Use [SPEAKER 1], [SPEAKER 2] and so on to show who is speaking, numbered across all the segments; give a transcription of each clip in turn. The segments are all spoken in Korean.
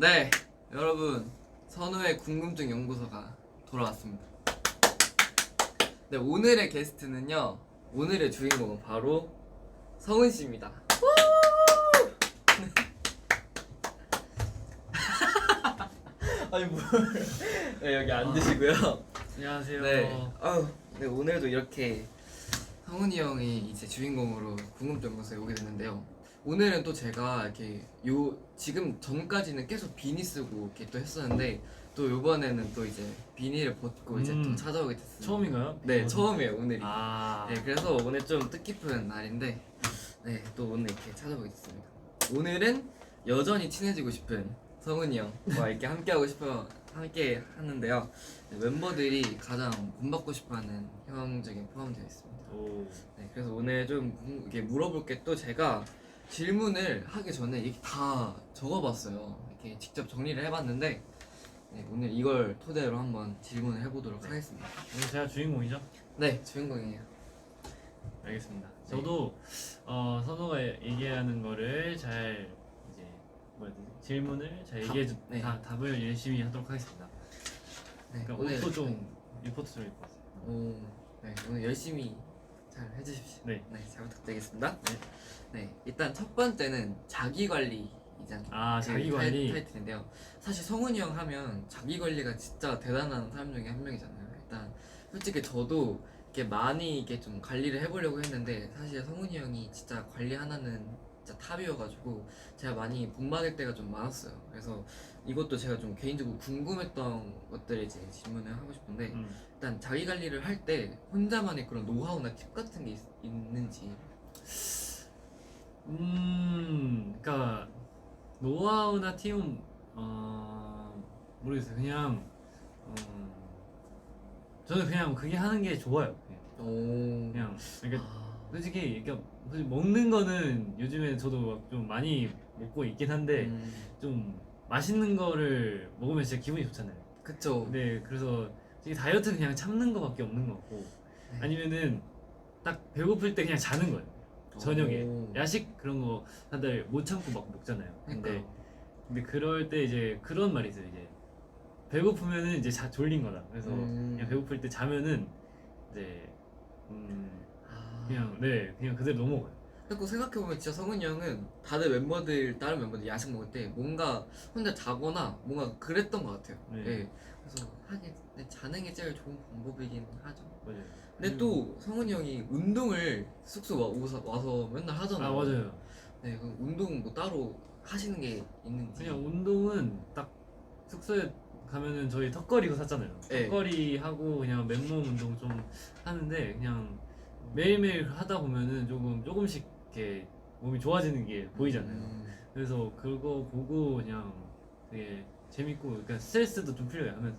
[SPEAKER 1] 네, 여러분 선우의 궁금증 연구소가 돌아왔습니다. 네, 오늘의 게스트는요. 오늘의 주인공은 바로 성은 씨입니다. 아니 뭘? 네, 여기 앉으시고요.
[SPEAKER 2] 안녕하세요.
[SPEAKER 1] 네, 네 오늘도 이렇게 성훈이 형이 이제 주인공으로 궁금증 연구소에 오게 됐는데요. 오늘은 또 제가 이렇게 지금 전까지는 계속 비니 쓰고 이렇게 또 했었는데 또 요번에는 또 이제 비니를 벗고 이제 또 찾아오게 됐습니다.
[SPEAKER 2] 처음인가요?
[SPEAKER 1] 네, 처음이에요 오늘이.
[SPEAKER 2] 네,
[SPEAKER 1] 그래서 오늘 좀 뜻깊은 날인데 네, 또 오늘 이렇게 찾아오게 됐습니다. 오늘은 여전히 친해지고 싶은 성훈이 형과 이렇게 함께 하는데요. 네, 멤버들이 가장 본받고 싶어하는 형 중에 포함되어 있습니다. 네, 그래서 오늘 좀 이렇게 물어볼 게 또 제가 질문을 하기 전에 이렇게 다 적어봤어요. 이렇게 직접 정리를 해봤는데 네, 오늘 이걸 토대로 한번 질문을 해보도록 하겠습니다.
[SPEAKER 2] 오늘 제가 주인공이죠?
[SPEAKER 1] 네, 주인공이에요.
[SPEAKER 2] 알겠습니다. 저도 선호가 얘기하는 거를 잘 이제 질문을 잘
[SPEAKER 1] 네.
[SPEAKER 2] 답을 열심히 하도록 하겠습니다.
[SPEAKER 1] 네,
[SPEAKER 2] 그러니까
[SPEAKER 1] 오늘
[SPEAKER 2] 옷도 좀 리포트처럼 입고 왔어요.
[SPEAKER 1] 네, 오늘 열심히 잘 해주십시오.
[SPEAKER 2] 네.
[SPEAKER 1] 잘 부탁드리겠습니다.
[SPEAKER 2] 네.
[SPEAKER 1] 네, 일단 첫 번째는 자기 관리이잖아요.
[SPEAKER 2] 자기 관리.
[SPEAKER 1] 타이틀인데요. 사실 성훈이 형 하면 자기 관리가 진짜 대단한 사람 중에 한 명이잖아요. 일단 솔직히 저도 이렇게 많이 이렇게 좀 관리를 해보려고 했는데 사실 성훈이 형이 진짜 관리 하나는 진짜 탑이어가지고 제가 많이 본받을 때가 좀 많았어요. 그래서 이것도 제가 좀 개인적으로 궁금했던 것들을 이제 질문을 하고 싶은데 일단 자기 관리를 할 때 혼자만의 그런 노하우나 팁 같은 게 있는지.
[SPEAKER 2] 그러니까 노하우나 팁은 모르겠어요. 그냥 저는 그냥 그게 하는 게 좋아요. 그냥 그러니까 솔직히 먹는 거는 요즘에 저도 좀 많이 먹고 있긴 한데 좀 맛있는 거를 먹으면 진짜 기분이 좋잖아요.
[SPEAKER 1] 그쵸.
[SPEAKER 2] 네, 그래서 다이어트는 그냥 참는 거밖에 없는 것 같고
[SPEAKER 1] 네.
[SPEAKER 2] 아니면은 딱 배고플 때 그냥 자는 거예요. 저녁에 야식 그런 거 다들 못 참고 막 먹잖아요. 근데 그럴 때 이제 그런 말이 있어요. 이제 배고프면은 이제 졸린 거다. 그래서 그냥 배고플 때 자면은 이제 그냥 그대로 넘어가요.
[SPEAKER 1] 그리고 생각해보면 진짜 성훈이 형은 다른 멤버들 야식 먹을 때 뭔가 혼자 자거나 뭔가 그랬던 것 같아요.
[SPEAKER 2] 네.
[SPEAKER 1] 네. 그래서 하긴 자는 게 제일 좋은 방법이긴 하죠.
[SPEAKER 2] 맞아요.
[SPEAKER 1] 근데 또 성훈이 형이 운동을 숙소 와서 맨날 하잖아요.
[SPEAKER 2] 맞아요.
[SPEAKER 1] 네, 그럼 운동 뭐 따로 하시는 게 있는지.
[SPEAKER 2] 그냥 운동은 딱 숙소에 가면은 저희 턱걸이 그거 샀잖아요.
[SPEAKER 1] 네.
[SPEAKER 2] 턱걸이 하고 그냥 맨몸 운동 좀 하는데 그냥 매일매일 하다 보면은 조금씩 이렇게 몸이 좋아지는 게 보이잖아요. 그래서 그거 보고 그냥 되게 재밌고 그러니까 스트레스도 좀 풀려요 하면서.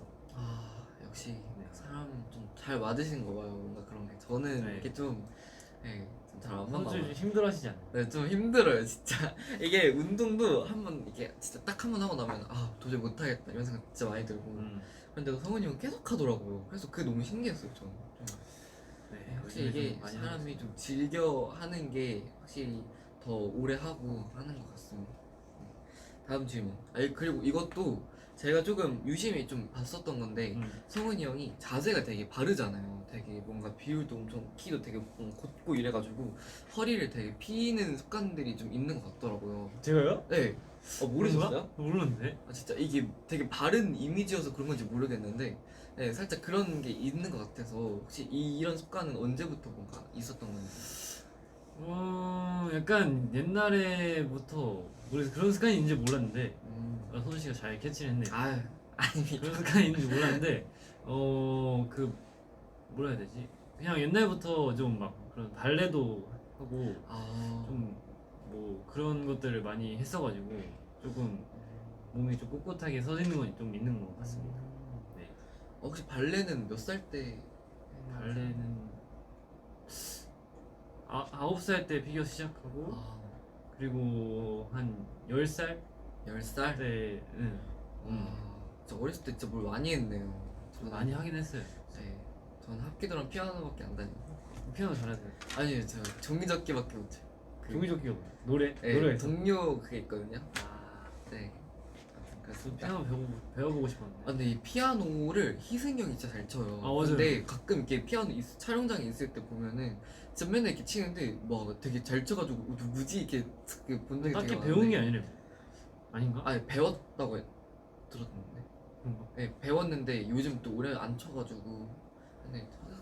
[SPEAKER 1] 역시 사람 좀 잘 맞으신 거 봐요. 뭔가 그런 게 저는
[SPEAKER 2] 네.
[SPEAKER 1] 이렇게 좀 잘 안 맞나
[SPEAKER 2] 선수
[SPEAKER 1] 봐요.
[SPEAKER 2] 힘들어하시지 않나요?
[SPEAKER 1] 네, 좀 힘들어요 진짜. 이게 운동도 한번 이렇게 진짜 딱 한 번 하고 나면 도저히 못하겠다 이런 생각 진짜 많이 들고 근데 성훈이 형은 계속 하더라고요. 그래서 그게 너무 신기했어요 저는.
[SPEAKER 2] 네,
[SPEAKER 1] 확실히 이게
[SPEAKER 2] 많이
[SPEAKER 1] 사람이 좀 즐겨 하는 게 확실히 더 오래 하고 하는 것 같습니다. 다음 질문. 그리고 이것도 제가 조금 유심히 좀 봤었던 건데 성훈이 형이 자세가 되게 바르잖아요. 되게 뭔가 비율도 엄청 키도 되게 곧고 이래가지고 허리를 되게 피는 습관들이 좀 있는 것 같더라고요.
[SPEAKER 2] 제가요?
[SPEAKER 1] 네. 모르셨어요?
[SPEAKER 2] 몰랐는데.
[SPEAKER 1] 진짜 이게 되게 바른 이미지여서 그런 건지 모르겠는데 네, 살짝 그런 게 있는 것 같아서 혹시 이런 습관은 언제부터 뭔가 있었던 건지.
[SPEAKER 2] 약간 옛날에부터 우리 그런 습관이 있는지 몰랐는데 선우 씨가 잘 캐치를 했네요.
[SPEAKER 1] 아닙니다.
[SPEAKER 2] 그런 습관이 있는지 몰랐는데 뭐라 해야 되지? 그냥 옛날부터 좀 막 그런 발레도 하고 좀 뭐 그런 것들을 많이 했어가지고 조금 몸이 좀 꼿꼿하게 서 있는 건 좀 있는 것 같습니다. 네.
[SPEAKER 1] 혹시 발레는 몇 살 때?
[SPEAKER 2] 발레는 9살 때 피겨 시작하고 그리고 한 10살
[SPEAKER 1] 10살?
[SPEAKER 2] 때
[SPEAKER 1] 저 어렸을 때 진짜 뭘 많이 했네요.
[SPEAKER 2] 저도 많이 하긴 했어요.
[SPEAKER 1] 네, 저는 합기도랑 피아노밖에 안 다니고.
[SPEAKER 2] 피아노 잘하세요.
[SPEAKER 1] 아니요, 저 종이접기밖에 못해요.
[SPEAKER 2] 종이접기가 뭐야? 노래?
[SPEAKER 1] 네,
[SPEAKER 2] 노래
[SPEAKER 1] 동료 그게 있거든요. 네. 아무튼
[SPEAKER 2] 그래서 피아노 배워보고 싶었는데.
[SPEAKER 1] 아 근데 이 피아노를 희승이 형이 진짜 잘 쳐요.
[SPEAKER 2] 아, 맞아요.
[SPEAKER 1] 근데 가끔 이렇게 피아노 촬영장에 있을 때 보면은 진짜 맨날 이렇게 치는데 막 되게 잘 쳐가지고 누구지 이렇게 본 적이
[SPEAKER 2] 딱히
[SPEAKER 1] 되게
[SPEAKER 2] 배운 게
[SPEAKER 1] 많은데.
[SPEAKER 2] 아니래. 아닌가?
[SPEAKER 1] 아니 배웠다고 들었는데.
[SPEAKER 2] 그런가?
[SPEAKER 1] 네 배웠는데 요즘 또 오래 안 쳐가지고.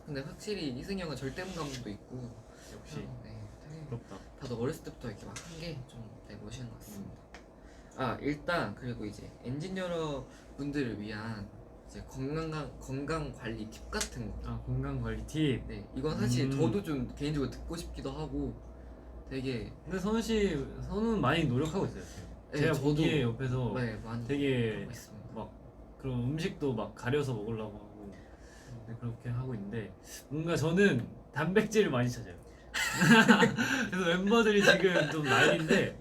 [SPEAKER 1] 근데 확실히 희승이 형은 절대감도 있고.
[SPEAKER 2] 역시
[SPEAKER 1] 네, 되게
[SPEAKER 2] 부럽다.
[SPEAKER 1] 다들 어렸을 때부터 이렇게 막 한 게 좀 되게 멋있는 것 같습니다. 아 일단 그리고 이제 엔지니어 분들을 위한 이제 건강 관리 팁 같은 거.
[SPEAKER 2] 아, 건강 관리 팁.
[SPEAKER 1] 네 이건 사실
[SPEAKER 2] 음.
[SPEAKER 1] 저도 좀 개인적으로 듣고 싶기도 하고 되게
[SPEAKER 2] 근데 선우는 많이 노력하고 있어요. 지금.
[SPEAKER 1] 네,
[SPEAKER 2] 제가
[SPEAKER 1] 저도
[SPEAKER 2] 보기에 옆에서
[SPEAKER 1] 네, 많이
[SPEAKER 2] 되게
[SPEAKER 1] 하고 있습니다.
[SPEAKER 2] 막 그런 음식도 막 가려서 먹으려고 하고 네, 그렇게 하고 있는데 뭔가 저는 단백질을 많이 찾아요. 그래서 멤버들이 지금 좀 난리인데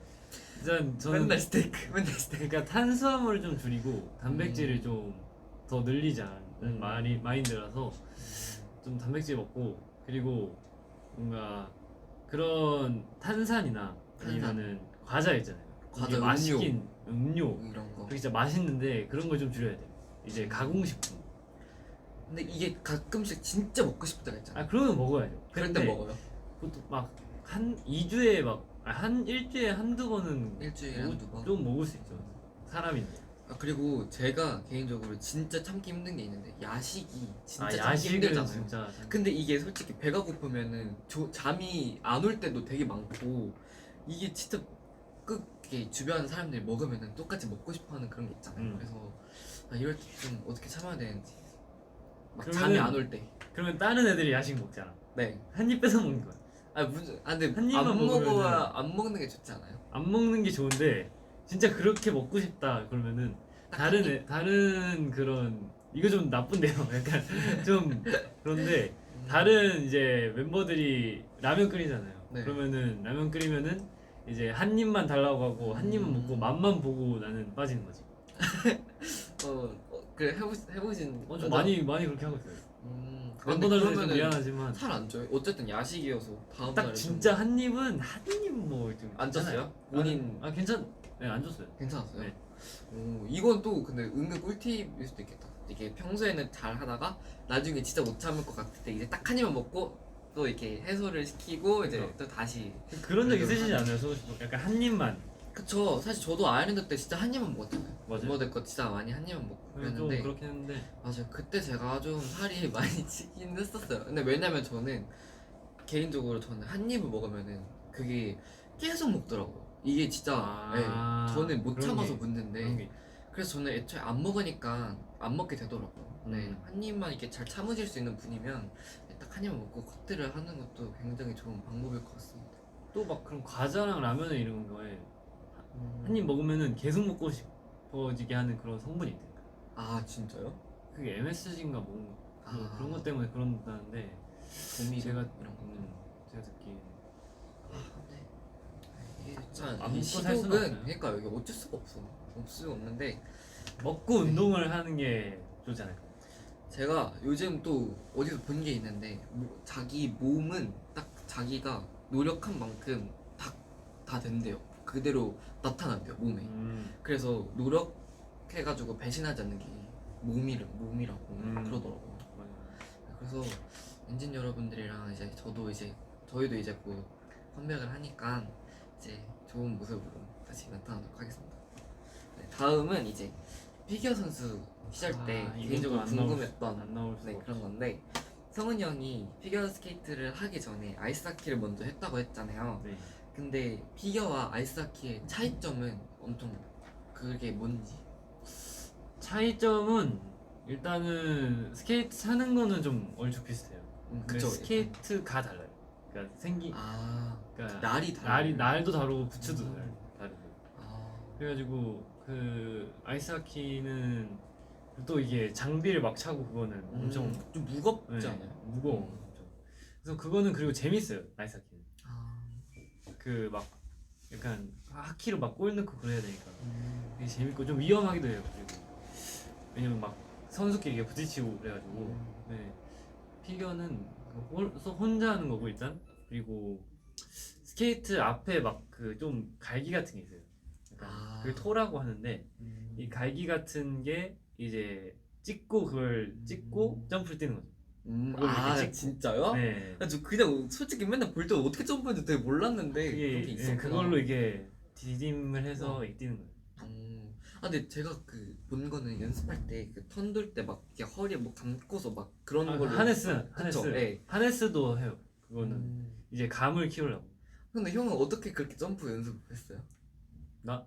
[SPEAKER 2] 일단 저는
[SPEAKER 1] 맨날 스테이크 맨날 스테이크.
[SPEAKER 2] 그러니까 탄수화물을 좀 줄이고 단백질을 좀 더 늘리자는
[SPEAKER 1] 음.
[SPEAKER 2] 마인드라서 좀 단백질 먹고 그리고 뭔가 그런 탄산이나 아니면은 과자 있잖아요.
[SPEAKER 1] 과자,
[SPEAKER 2] 이게 맛있긴 음료
[SPEAKER 1] 이런 거.
[SPEAKER 2] 그게 진짜 맛있는데 그런 걸 좀 줄여야 돼요. 이제 가공식품.
[SPEAKER 1] 근데 이게 가끔씩 진짜 먹고 싶을 때가 있잖아요.
[SPEAKER 2] 아 그러면 먹어야죠.
[SPEAKER 1] 그럴 때
[SPEAKER 2] 근데
[SPEAKER 1] 먹어요.
[SPEAKER 2] 그것도 막 한 2주에 한 일주일에 한두 번은
[SPEAKER 1] 일주일에 한두 번.
[SPEAKER 2] 좀 먹을 수 있죠. 사람인데.
[SPEAKER 1] 아 그리고 제가 개인적으로 진짜 참기 힘든 게 있는데 야식이 진짜 참기
[SPEAKER 2] 야식은
[SPEAKER 1] 힘들잖아요.
[SPEAKER 2] 진짜
[SPEAKER 1] 근데 이게 솔직히 배가 고프면은 잠이 안 올 때도 되게 많고 이게 진짜 이게 주변 사람들이 먹으면은 똑같이 먹고 싶어하는 그런 게 있잖아요. 그래서 이럴 때 좀 어떻게 참아야 되는지 막 잠이
[SPEAKER 2] 그러면은-
[SPEAKER 1] 안 올 때.
[SPEAKER 2] 그러면 다른 애들이 야식 먹잖아.
[SPEAKER 1] 네.
[SPEAKER 2] 한 입 뺏어 먹는 거야.
[SPEAKER 1] 근데
[SPEAKER 2] 한 입만
[SPEAKER 1] 안 먹어야
[SPEAKER 2] 먹으면은-
[SPEAKER 1] 안 먹는 게 좋지 않아요?
[SPEAKER 2] 안 먹는 게 좋은데 진짜 그렇게 먹고 싶다 그러면은
[SPEAKER 1] 딱
[SPEAKER 2] 다른 그런 이거 좀 나쁜데요. 약간 좀 그런데 다른 이제 멤버들이 라면 끓이잖아요.
[SPEAKER 1] 네.
[SPEAKER 2] 그러면은 라면 끓이면은 이제 한 입만 달라고 하고 한 입만 먹고 맛만 보고 나는 빠지는 거지.
[SPEAKER 1] 그래 해보신
[SPEAKER 2] 좀 많이 그렇게 하고 있어요. 안
[SPEAKER 1] 근데
[SPEAKER 2] 보달라서 좀
[SPEAKER 1] 그러면은
[SPEAKER 2] 미안하지만
[SPEAKER 1] 살 안 쪄요? 어쨌든 야식이어서 다음
[SPEAKER 2] 딱
[SPEAKER 1] 날에
[SPEAKER 2] 진짜 한 입은 한 입 뭐좀
[SPEAKER 1] 안 쪘어요? 본인
[SPEAKER 2] 안 줬어요.
[SPEAKER 1] 괜찮았어요?
[SPEAKER 2] 네.
[SPEAKER 1] 이건 또 근데 은근 꿀팁일 수도 있겠다. 이게 평소에는 잘 하다가 나중에 진짜 못 참을 것 같을 때 이제 딱 한 입만 먹고 또 이렇게 해소를 시키고 이제 또 다시.
[SPEAKER 2] 그런 적 있으시지 않아요? 약간 한 입만.
[SPEAKER 1] 그쵸. 사실 저도 아일랜드 때 진짜 한 입만 먹었잖아요.
[SPEAKER 2] 맞아요.
[SPEAKER 1] 멤버들 거 진짜 많이 한 입만 먹고
[SPEAKER 2] 좀
[SPEAKER 1] 그랬는데
[SPEAKER 2] 그렇긴 했는데
[SPEAKER 1] 맞아요. 그때 제가 좀 살이 많이 찌긴 했었어요. 근데 왜냐면 저는 개인적으로 저는 한 입을 먹으면은 그게 계속 먹더라고요. 이게 진짜 네, 저는 못
[SPEAKER 2] 그런
[SPEAKER 1] 참아서
[SPEAKER 2] 게-
[SPEAKER 1] 묻는데
[SPEAKER 2] 그런 게
[SPEAKER 1] 그래서 저는 애초에 안 먹으니까 안 먹게 되더라고요. 네,
[SPEAKER 2] 음.
[SPEAKER 1] 한 입만 이렇게 잘 참으실 수 있는 분이면 딱 한 입만 먹고 커트를 하는 것도 굉장히 좋은 방법일 것 같습니다.
[SPEAKER 2] 또 막 그런 과자랑 라면 이런 거에 한 입 먹으면은 계속 먹고 싶어지게 하는 그런 성분이 있대요.
[SPEAKER 1] 아 진짜요?
[SPEAKER 2] 그게 MSG인가 뭐 그런 것 때문에 그런다는데
[SPEAKER 1] 도미
[SPEAKER 2] 제가
[SPEAKER 1] 이런 거.
[SPEAKER 2] 제가 듣기에
[SPEAKER 1] 네. 이게 참
[SPEAKER 2] 안
[SPEAKER 1] 이
[SPEAKER 2] 먹고 살 수는
[SPEAKER 1] 시독은
[SPEAKER 2] 없어요.
[SPEAKER 1] 그러니까 여기 어쩔 수가 없는데
[SPEAKER 2] 먹고 운동을 하는 게 좋잖아요.
[SPEAKER 1] 제가 요즘 또 어디서 본 게 있는데 자기 몸은 딱 자기가 노력한 만큼 다 된대요. 그대로 나타난대요 몸에. 그래서 노력해가지고 배신하지 않는 게 몸이라고 그러더라고요.
[SPEAKER 2] 맞아요.
[SPEAKER 1] 그래서 엔진 여러분들이랑 이제 저희도 이제 곧 컴백을 하니까 이제 좋은 모습으로 다시 나타나도록 하겠습니다. 네, 다음은 이제 피겨 선수 시절 때
[SPEAKER 2] 이건
[SPEAKER 1] 개인적으로
[SPEAKER 2] 또 안
[SPEAKER 1] 궁금했던
[SPEAKER 2] 안 나올 수가
[SPEAKER 1] 네,
[SPEAKER 2] 없어.
[SPEAKER 1] 그런 건데 성은이 형이 피겨 스케이트를 하기 전에 아이스하키를 먼저 했다고 했잖아요.
[SPEAKER 2] 네.
[SPEAKER 1] 근데 피겨와 아이스하키의 차이점은 엄청 그게 뭔지.
[SPEAKER 2] 차이점은 일단은 스케이트 사는 거는 좀 얼추 비슷해요. 근데
[SPEAKER 1] 그쵸.
[SPEAKER 2] 스케이트가 달라요. 그러니까 그러니까
[SPEAKER 1] 날이 달라요.
[SPEAKER 2] 날도 다르고 부츠도 다르고.
[SPEAKER 1] 아,
[SPEAKER 2] 그래가지고 그 아이스하키는 또 이게 장비를 막 차고 그거는 엄청
[SPEAKER 1] 좀 무겁지
[SPEAKER 2] 네,
[SPEAKER 1] 않아요?
[SPEAKER 2] 무거워. 엄청. 그래서 그거는 그리고 재밌어요 아이스하키는.
[SPEAKER 1] 아,
[SPEAKER 2] 그 막 약간 하키로 막 골 넣고 그래야 되니까 되게 재밌고 좀 위험하기도 해요. 그리고 왜냐면 막 선수끼리 이게 부딪히고 그래가지고. 네. 피겨는 혼자 하는 거고 일단 그리고 스케이트 앞에 막 그 좀 갈기 같은 게 있어요. 약간
[SPEAKER 1] 아.
[SPEAKER 2] 그 토라고 하는데 이 갈기 같은 게 이제 찍고 그걸 찍고 점프를 뛰는 거죠. 그걸
[SPEAKER 1] 아
[SPEAKER 2] 이렇게 찍고.
[SPEAKER 1] 진짜요?
[SPEAKER 2] 네.
[SPEAKER 1] 아, 저 그냥 솔직히 맨날 볼 때 어떻게 점프하는지 되게 몰랐는데
[SPEAKER 2] 그게
[SPEAKER 1] 그렇게 있었구나.
[SPEAKER 2] 그걸로 이게 디딤을 해서 이렇게 뛰는 거예요.
[SPEAKER 1] 아 근데 제가 그 본 거는 연습할 때 그 턴 돌 때 막 이렇게 허리에 뭐 감고서 막 그런
[SPEAKER 2] 아,
[SPEAKER 1] 걸로
[SPEAKER 2] 하네스
[SPEAKER 1] 그쵸? 네.
[SPEAKER 2] 하네스도 해요. 그거는 이제 감을 키우려고.
[SPEAKER 1] 근데 형은 어떻게 그렇게 점프 연습했어요?
[SPEAKER 2] 나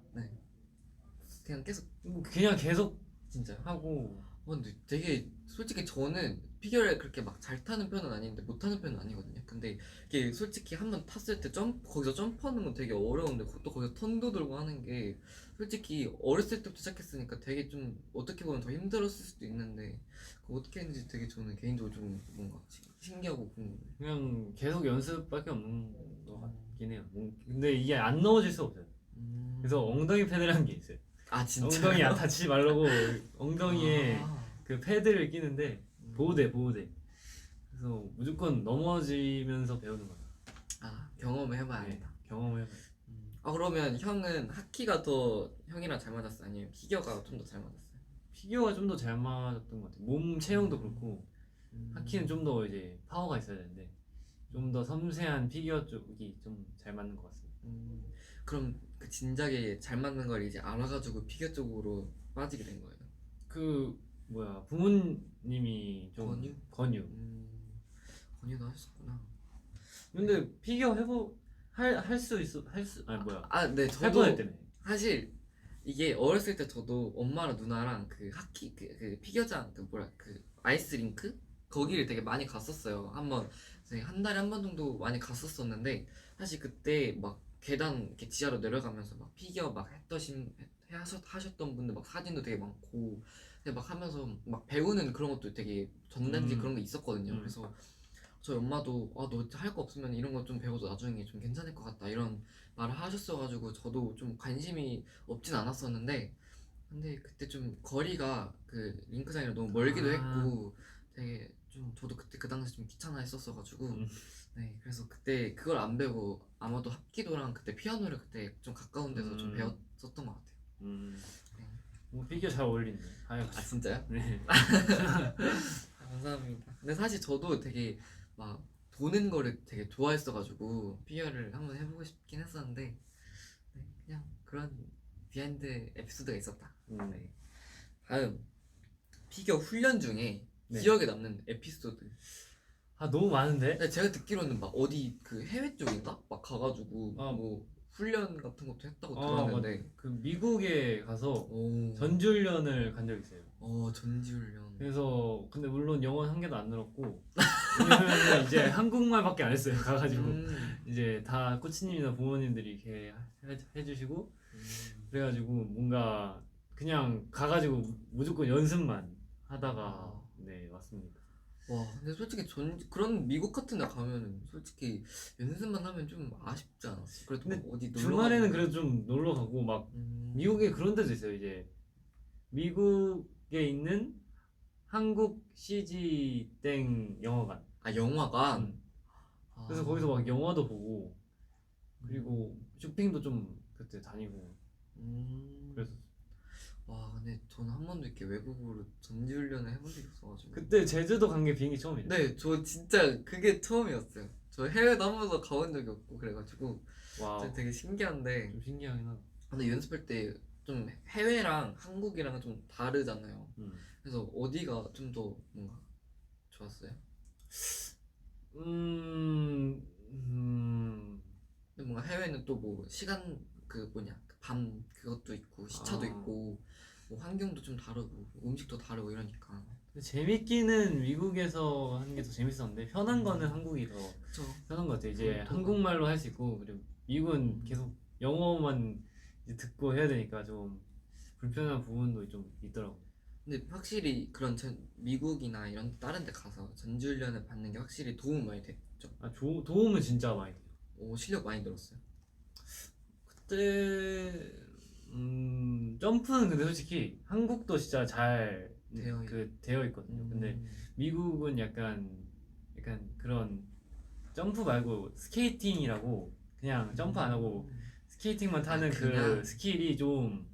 [SPEAKER 1] 그냥 계속
[SPEAKER 2] 그냥 계속
[SPEAKER 1] 진짜요?
[SPEAKER 2] 하고.
[SPEAKER 1] 근데 되게 솔직히 저는 피겨를 그렇게 막 잘 타는 편은 아닌데 못 타는 편은 아니거든요. 근데 이게 솔직히 한번 탔을 때 거기서 점프하는 건 되게 어려운데 또 거기서 턴도 들고 하는 게 솔직히 어렸을 때부터 시작했으니까 되게 좀 어떻게 보면 더 힘들었을 수도 있는데 그거 어떻게 했는지 되게 저는 개인적으로 좀 뭔가 신기하고 궁금해요.
[SPEAKER 2] 그냥 계속 연습밖에 없는 것 같긴 해요. 근데 이게 안 넣어질 수가 없어요. 그래서 엉덩이 패드라는 게 있어요.
[SPEAKER 1] 아 진짜?
[SPEAKER 2] 엉덩이 안 다치지 말라고 엉덩이에
[SPEAKER 1] 아.
[SPEAKER 2] 그 패드를 끼는데 보호대. 그래서 무조건 넘어지면서 배우는 거예요.
[SPEAKER 1] 아 경험을 해봐야겠다.
[SPEAKER 2] 네, 경험을 해봐요.
[SPEAKER 1] 아 그러면 형은 하키가 더 형이랑 잘 맞았어? 아니면 피겨가 좀 더 잘 맞았어요?
[SPEAKER 2] 피겨가 좀 더 잘 맞았던 것 같아요. 몸 체형도 그렇고 하키는 좀 더 이제 파워가 있어야 되는데 좀 더 섬세한 피겨 쪽이 좀 잘 맞는 것 같습니다.
[SPEAKER 1] 그럼 그 진작에 잘 맞는 걸 이제 알아가지고 피겨 쪽으로 빠지게 된 거예요?
[SPEAKER 2] 그 뭐야 부모님이 좀 권유.
[SPEAKER 1] 권유도 하셨구나.
[SPEAKER 2] 근데 피겨 할 수 있어 아니 뭐야
[SPEAKER 1] 아 네
[SPEAKER 2] 할
[SPEAKER 1] 저도
[SPEAKER 2] 뻔했다며.
[SPEAKER 1] 사실 이게 어렸을 때 저도 엄마랑 누나랑 그 하키 그 피겨장 그 뭐라 그 아이스링크 거기를 되게 많이 갔었어요. 한번 한 달에 한 번 정도 많이 갔었었는데 사실 그때 막 계단 이렇게 지하로 내려가면서 막 피겨 막 하셨던 분들 막 사진도 되게 많고 근데 막 하면서 막 배우는 그런 것도 되게 전단지 그런 게 있었거든요. 그래서 저희 엄마도 아 너 할 거 없으면 이런 거 좀 배워도 나중에 좀 괜찮을 것 같다 이런 말을 하셨어가지고 저도 좀 관심이 없진 않았었는데 근데 그때 좀 거리가 그 링크장이랑 너무 멀기도 했고 되게 좀 저도 그때 그 당시 좀 귀찮아 했었어가지고 네 그래서 그때 그걸 안 배우고 아마도 합기도랑 그때 피아노를 그때 좀 가까운 데서 좀 배웠었던 것 같아요. 네.
[SPEAKER 2] 뭐 피겨 잘 어울리네.
[SPEAKER 1] 아 진짜요?
[SPEAKER 2] 네.
[SPEAKER 1] 감사합니다. 근데 사실 저도 되게 막 도는 거를 되게 좋아했어가지고 피겨를 한번 해보고 싶긴 했었는데 네, 그냥 그런 비하인드 에피소드가 있었다. 네. 다음 피겨 훈련 중에
[SPEAKER 2] 네.
[SPEAKER 1] 기억에 남는 에피소드.
[SPEAKER 2] 아 너무 많은데?
[SPEAKER 1] 근데 제가 듣기로는 막 어디 그 해외 쪽인가 막 가가지고 뭐 훈련 같은 것도 했다고 들었는데
[SPEAKER 2] 그 미국에 가서
[SPEAKER 1] 오.
[SPEAKER 2] 전지훈련을 간 적이 있어요.
[SPEAKER 1] 전지훈련.
[SPEAKER 2] 그래서 근데 물론 영어는 한 개도 안 늘었고 왜냐면 이제 한국말밖에 안 했어요. 가가지고 이제 다 코치님이나 부모님들이 이렇게 해주시고 그래가지고 뭔가 그냥 가가지고 무조건 연습만 하다가 네 왔습니다.
[SPEAKER 1] 와 근데 솔직히 그런 미국 같은 데 가면은 솔직히 연습만 하면 좀 아쉽지 않았어? 그래도
[SPEAKER 2] 근데
[SPEAKER 1] 막 어디 놀러
[SPEAKER 2] 주말에는
[SPEAKER 1] 가고.
[SPEAKER 2] 그래도 좀 놀러 가고 막 미국에 그런 데도 있어요. 이제 미국에 있는 한국 CG 땡 영화관.
[SPEAKER 1] 아 영화관?
[SPEAKER 2] 그래서 거기서 막 영화도 보고 그리고 쇼핑도 좀 그때 다니고 그래서
[SPEAKER 1] 와 근데 저는 한 번도 이렇게 외국으로 전지훈련을 해본 적이 없어가지고
[SPEAKER 2] 그때 제주도 간 게 비행기 처음이에요.
[SPEAKER 1] 네 저 진짜 그게 처음이었어요. 저 해외도 한 번도 가본 적이 없고 그래가지고
[SPEAKER 2] 와
[SPEAKER 1] 되게 신기한데
[SPEAKER 2] 좀 신기하긴 하다.
[SPEAKER 1] 근데 연습할 때 좀 해외랑 한국이랑 좀 다르잖아요. 그래서 어디가 좀 더 뭔가 좋았어요? 근데 뭔가 해외는 또 뭐 시간 그 뭐냐 밤 그것도 있고 시차도 있고 뭐 환경도 좀 다르고 음식도 다르고 이러니까
[SPEAKER 2] 재밌기는 미국에서 하는 게 더 재밌었는데 편한 거는 한국이 더
[SPEAKER 1] 그쵸.
[SPEAKER 2] 편한 것 같아요. 이제
[SPEAKER 1] 또
[SPEAKER 2] 한국말로 할 수 있고 그리고 미국은 계속 영어만 이제 듣고 해야 되니까 좀 불편한 부분도 좀 있더라고요.
[SPEAKER 1] 근데 확실히 그런 미국이나 이런 다른 데 가서 전지훈련을 받는 게 확실히 도움 많이 됐죠.
[SPEAKER 2] 도움은 진짜 많이 돼요.
[SPEAKER 1] 오 실력 많이 늘었어요.
[SPEAKER 2] 그때 점프는 근데 솔직히 한국도 진짜 잘 되어 있거든요. 근데 미국은 약간 그런 점프 말고 스케이팅이라고 그냥 점프 안 하고 스케이팅만 타는
[SPEAKER 1] 그냥?
[SPEAKER 2] 그 스킬이 좀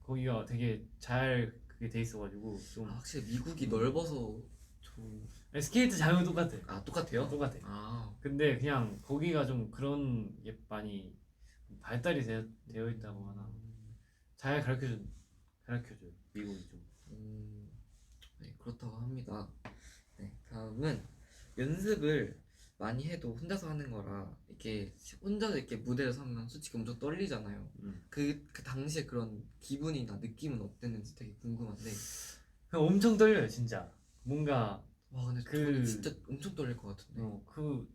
[SPEAKER 2] 거기가 되게 잘 그게 돼 있어가지고 좀
[SPEAKER 1] 확실히 미국이 넓어서 좀...
[SPEAKER 2] 스케이트 장은 똑같아.
[SPEAKER 1] 아 똑같아요?
[SPEAKER 2] 똑같아.
[SPEAKER 1] 아
[SPEAKER 2] 근데 그냥 거기가 좀 그런 게 많이 발달이 되어 있다고 하나. 잘 가르쳐줘요. 미국이 좀.
[SPEAKER 1] 네, 그렇다고 합니다. 네, 다음은 연습을 많이 해도 혼자서 하는 거라 이렇게 혼자서 이렇게 무대를 서면 솔직히 엄청 떨리잖아요. 그 당시에 그런 기분이나 느낌은 어땠는지 되게 궁금한데.
[SPEAKER 2] 그냥 엄청 떨려요, 진짜. 뭔가
[SPEAKER 1] 와 근데 저는 진짜 엄청 떨릴 것 같은데.
[SPEAKER 2] 그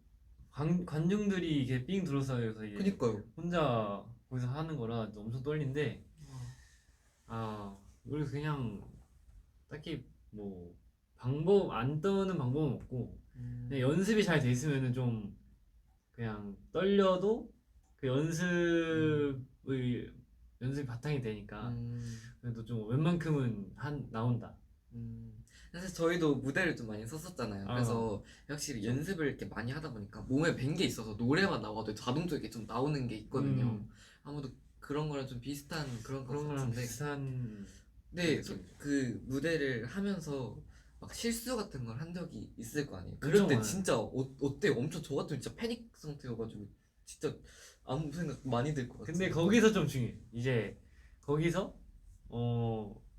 [SPEAKER 2] 관중들이 이게 삥 둘러싸여서 이게
[SPEAKER 1] 그니까요.
[SPEAKER 2] 혼자 거기서 하는 거라 엄청 떨리는데 우리 그냥 딱히 뭐 방법 안 떠는 방법은 없고 그냥 연습이 잘 돼 있으면은 좀 그냥 떨려도 그 연습이 바탕이 되니까 그래도 좀 웬만큼은 나온다.
[SPEAKER 1] 사실 저희도 무대를 좀 많이 섰었잖아요. 그래서 확실히 연습을 이렇게 많이 하다 보니까 몸에 밴 게 있어서 노래만 나와도 자동적으로 좀 나오는 게 있거든요. 아무도 그런 거랑 좀 비슷한 그런 것
[SPEAKER 2] 거랑
[SPEAKER 1] 같은데.
[SPEAKER 2] 비슷한.
[SPEAKER 1] 네, 그 무대를 하면서 막 실수 같은 걸 한 적이 있을 거 아니에요. 그럴 때
[SPEAKER 2] 많아요.
[SPEAKER 1] 진짜 어때요? 엄청 저 같으면 진짜 패닉 상태여가지고 진짜 아무 생각 많이 들 것 같아요.
[SPEAKER 2] 근데 거기서 좀 중요해. 이제 거기서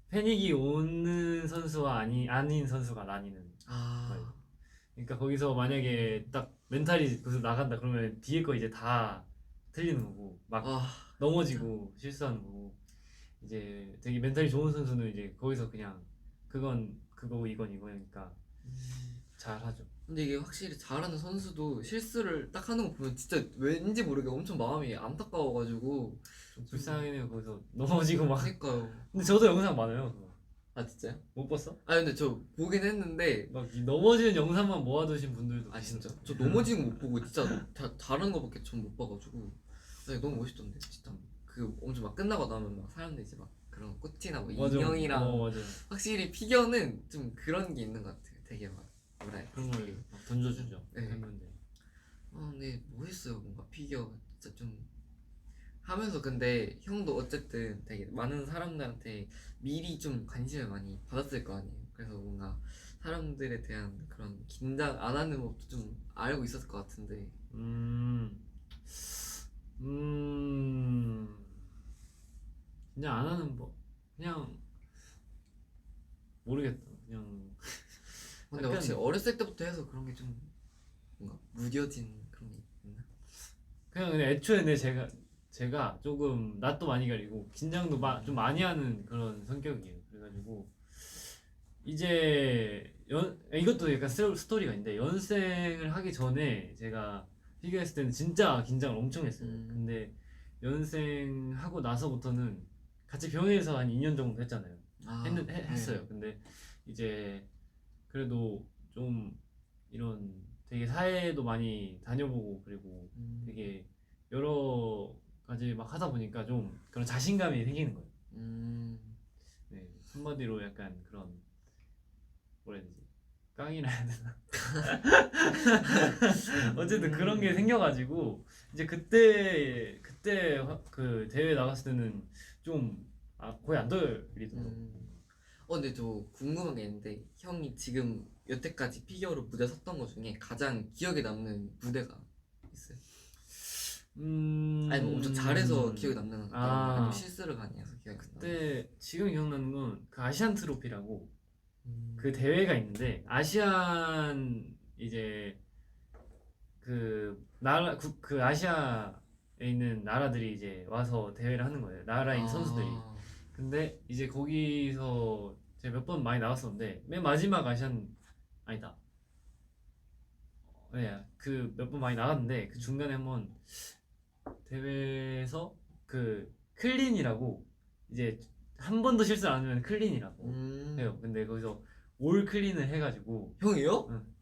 [SPEAKER 2] 패닉이 오는 선수와 아닌 선수가 나뉘는 거예요. 그러니까 거기서 만약에 딱 멘탈이 거기서 나간다 그러면 뒤에 거 이제 다 틀리는 거고 막 넘어지고 실수하는 거고 이제 되게 멘탈이 좋은 선수는 이제 거기서 그냥 그건 그거고 이건 이거니까 잘하죠.
[SPEAKER 1] 근데 이게 확실히 잘하는 선수도 실수를 딱 하는 거 보면 진짜 왠지 모르게 엄청 마음이 안타까워가지고
[SPEAKER 2] 좀 불쌍해요. 거기서 넘어지고 막.
[SPEAKER 1] 그러니까요.
[SPEAKER 2] 근데 저도 영상 많아요. 그거.
[SPEAKER 1] 아 진짜요?
[SPEAKER 2] 못 봤어?
[SPEAKER 1] 아 근데 저 보긴 했는데
[SPEAKER 2] 막 이 넘어지는 영상만 모아두신 분들도
[SPEAKER 1] 아 진짜?
[SPEAKER 2] 계시더라고요.
[SPEAKER 1] 저 넘어지는 거 못 보고 진짜 다른 거밖에 전 못 봐가지고 네, 너무 멋있던데 진짜. 그 엄청 막 끝나고 나면 막 사람들 이제 막 그런 꽃이나 뭐
[SPEAKER 2] 맞아.
[SPEAKER 1] 인형이랑
[SPEAKER 2] 맞아.
[SPEAKER 1] 확실히 피겨는 좀 그런 게 있는 것 같아요. 되게 막 뭐라 해야
[SPEAKER 2] 그런
[SPEAKER 1] 되지?
[SPEAKER 2] 걸 막 던져주죠.
[SPEAKER 1] 네.
[SPEAKER 2] 팬분들.
[SPEAKER 1] 근데 멋있어요. 뭔가 피겨 진짜 좀 하면서. 근데 형도 어쨌든 되게 많은 사람들한테 미리 좀 관심을 많이 받았을 거 아니에요. 그래서 뭔가 사람들에 대한 그런 긴장 안 하는 법도 좀 알고 있었을 것 같은데.
[SPEAKER 2] 그냥 안 하는 법. 그냥 모르겠다. 그냥
[SPEAKER 1] 근데
[SPEAKER 2] 약간-
[SPEAKER 1] 혹시 어렸을 때부터 해서 그런 게 좀 뭔가 무뎌진 그런 게 있나?
[SPEAKER 2] 그냥 애초에 제가 조금 낯도 많이 가리고 긴장도 좀 많이 하는 그런 성격이에요. 그래가지고 이제 이것도 약간 스토리가 있는데 연생을 하기 전에 제가 피겨했을 때는 진짜 긴장을 엄청 했어요. 근데 연생하고 나서부터는 같이 병원에서 한 2년 정도 했잖아요. 했어요.
[SPEAKER 1] 네.
[SPEAKER 2] 근데 이제 그래도 좀 이런 되게 사회도 많이 다녀보고 그리고 되게 여러 가지 막 하다 보니까 좀 그런 자신감이 생기는 거예요. 네, 한마디로 약간 그런 뭐라 해야 되지? 깡이라 해야 되나? 어쨌든 그런 게 생겨가지고 이제 그때 그 대회 나갔을 때는 좀 거의 안 떨리더라고요.
[SPEAKER 1] 근데 저 궁금한 게 있는데 형이 지금 여태까지 피겨로 무대 섰던 것 중에 가장 기억에 남는 무대가 있어요? 아니 뭐 엄청 잘해서 기억에 남는 건 아니면 실수를 많이 해서 기억에 남는
[SPEAKER 2] 그때 지금 기억나는 건 그 아시안 트로피라고 그 대회가 있는데 아시안 이제 그 아시아에 있는 나라들이 이제 와서 대회를 하는 거예요. 나라인 선수들이. 근데 이제 거기서 제가 몇 번 많이 나갔었는데 맨 마지막 아니다. 네, 그 몇 번 많이 나갔는데 그 중간에 한번 대회에서 그 클린이라고 이제 한 번도 실수 안 하면 클린이라고 해요. 근데 거기서 올 클린을 해가지고
[SPEAKER 1] 형이요?
[SPEAKER 2] 응.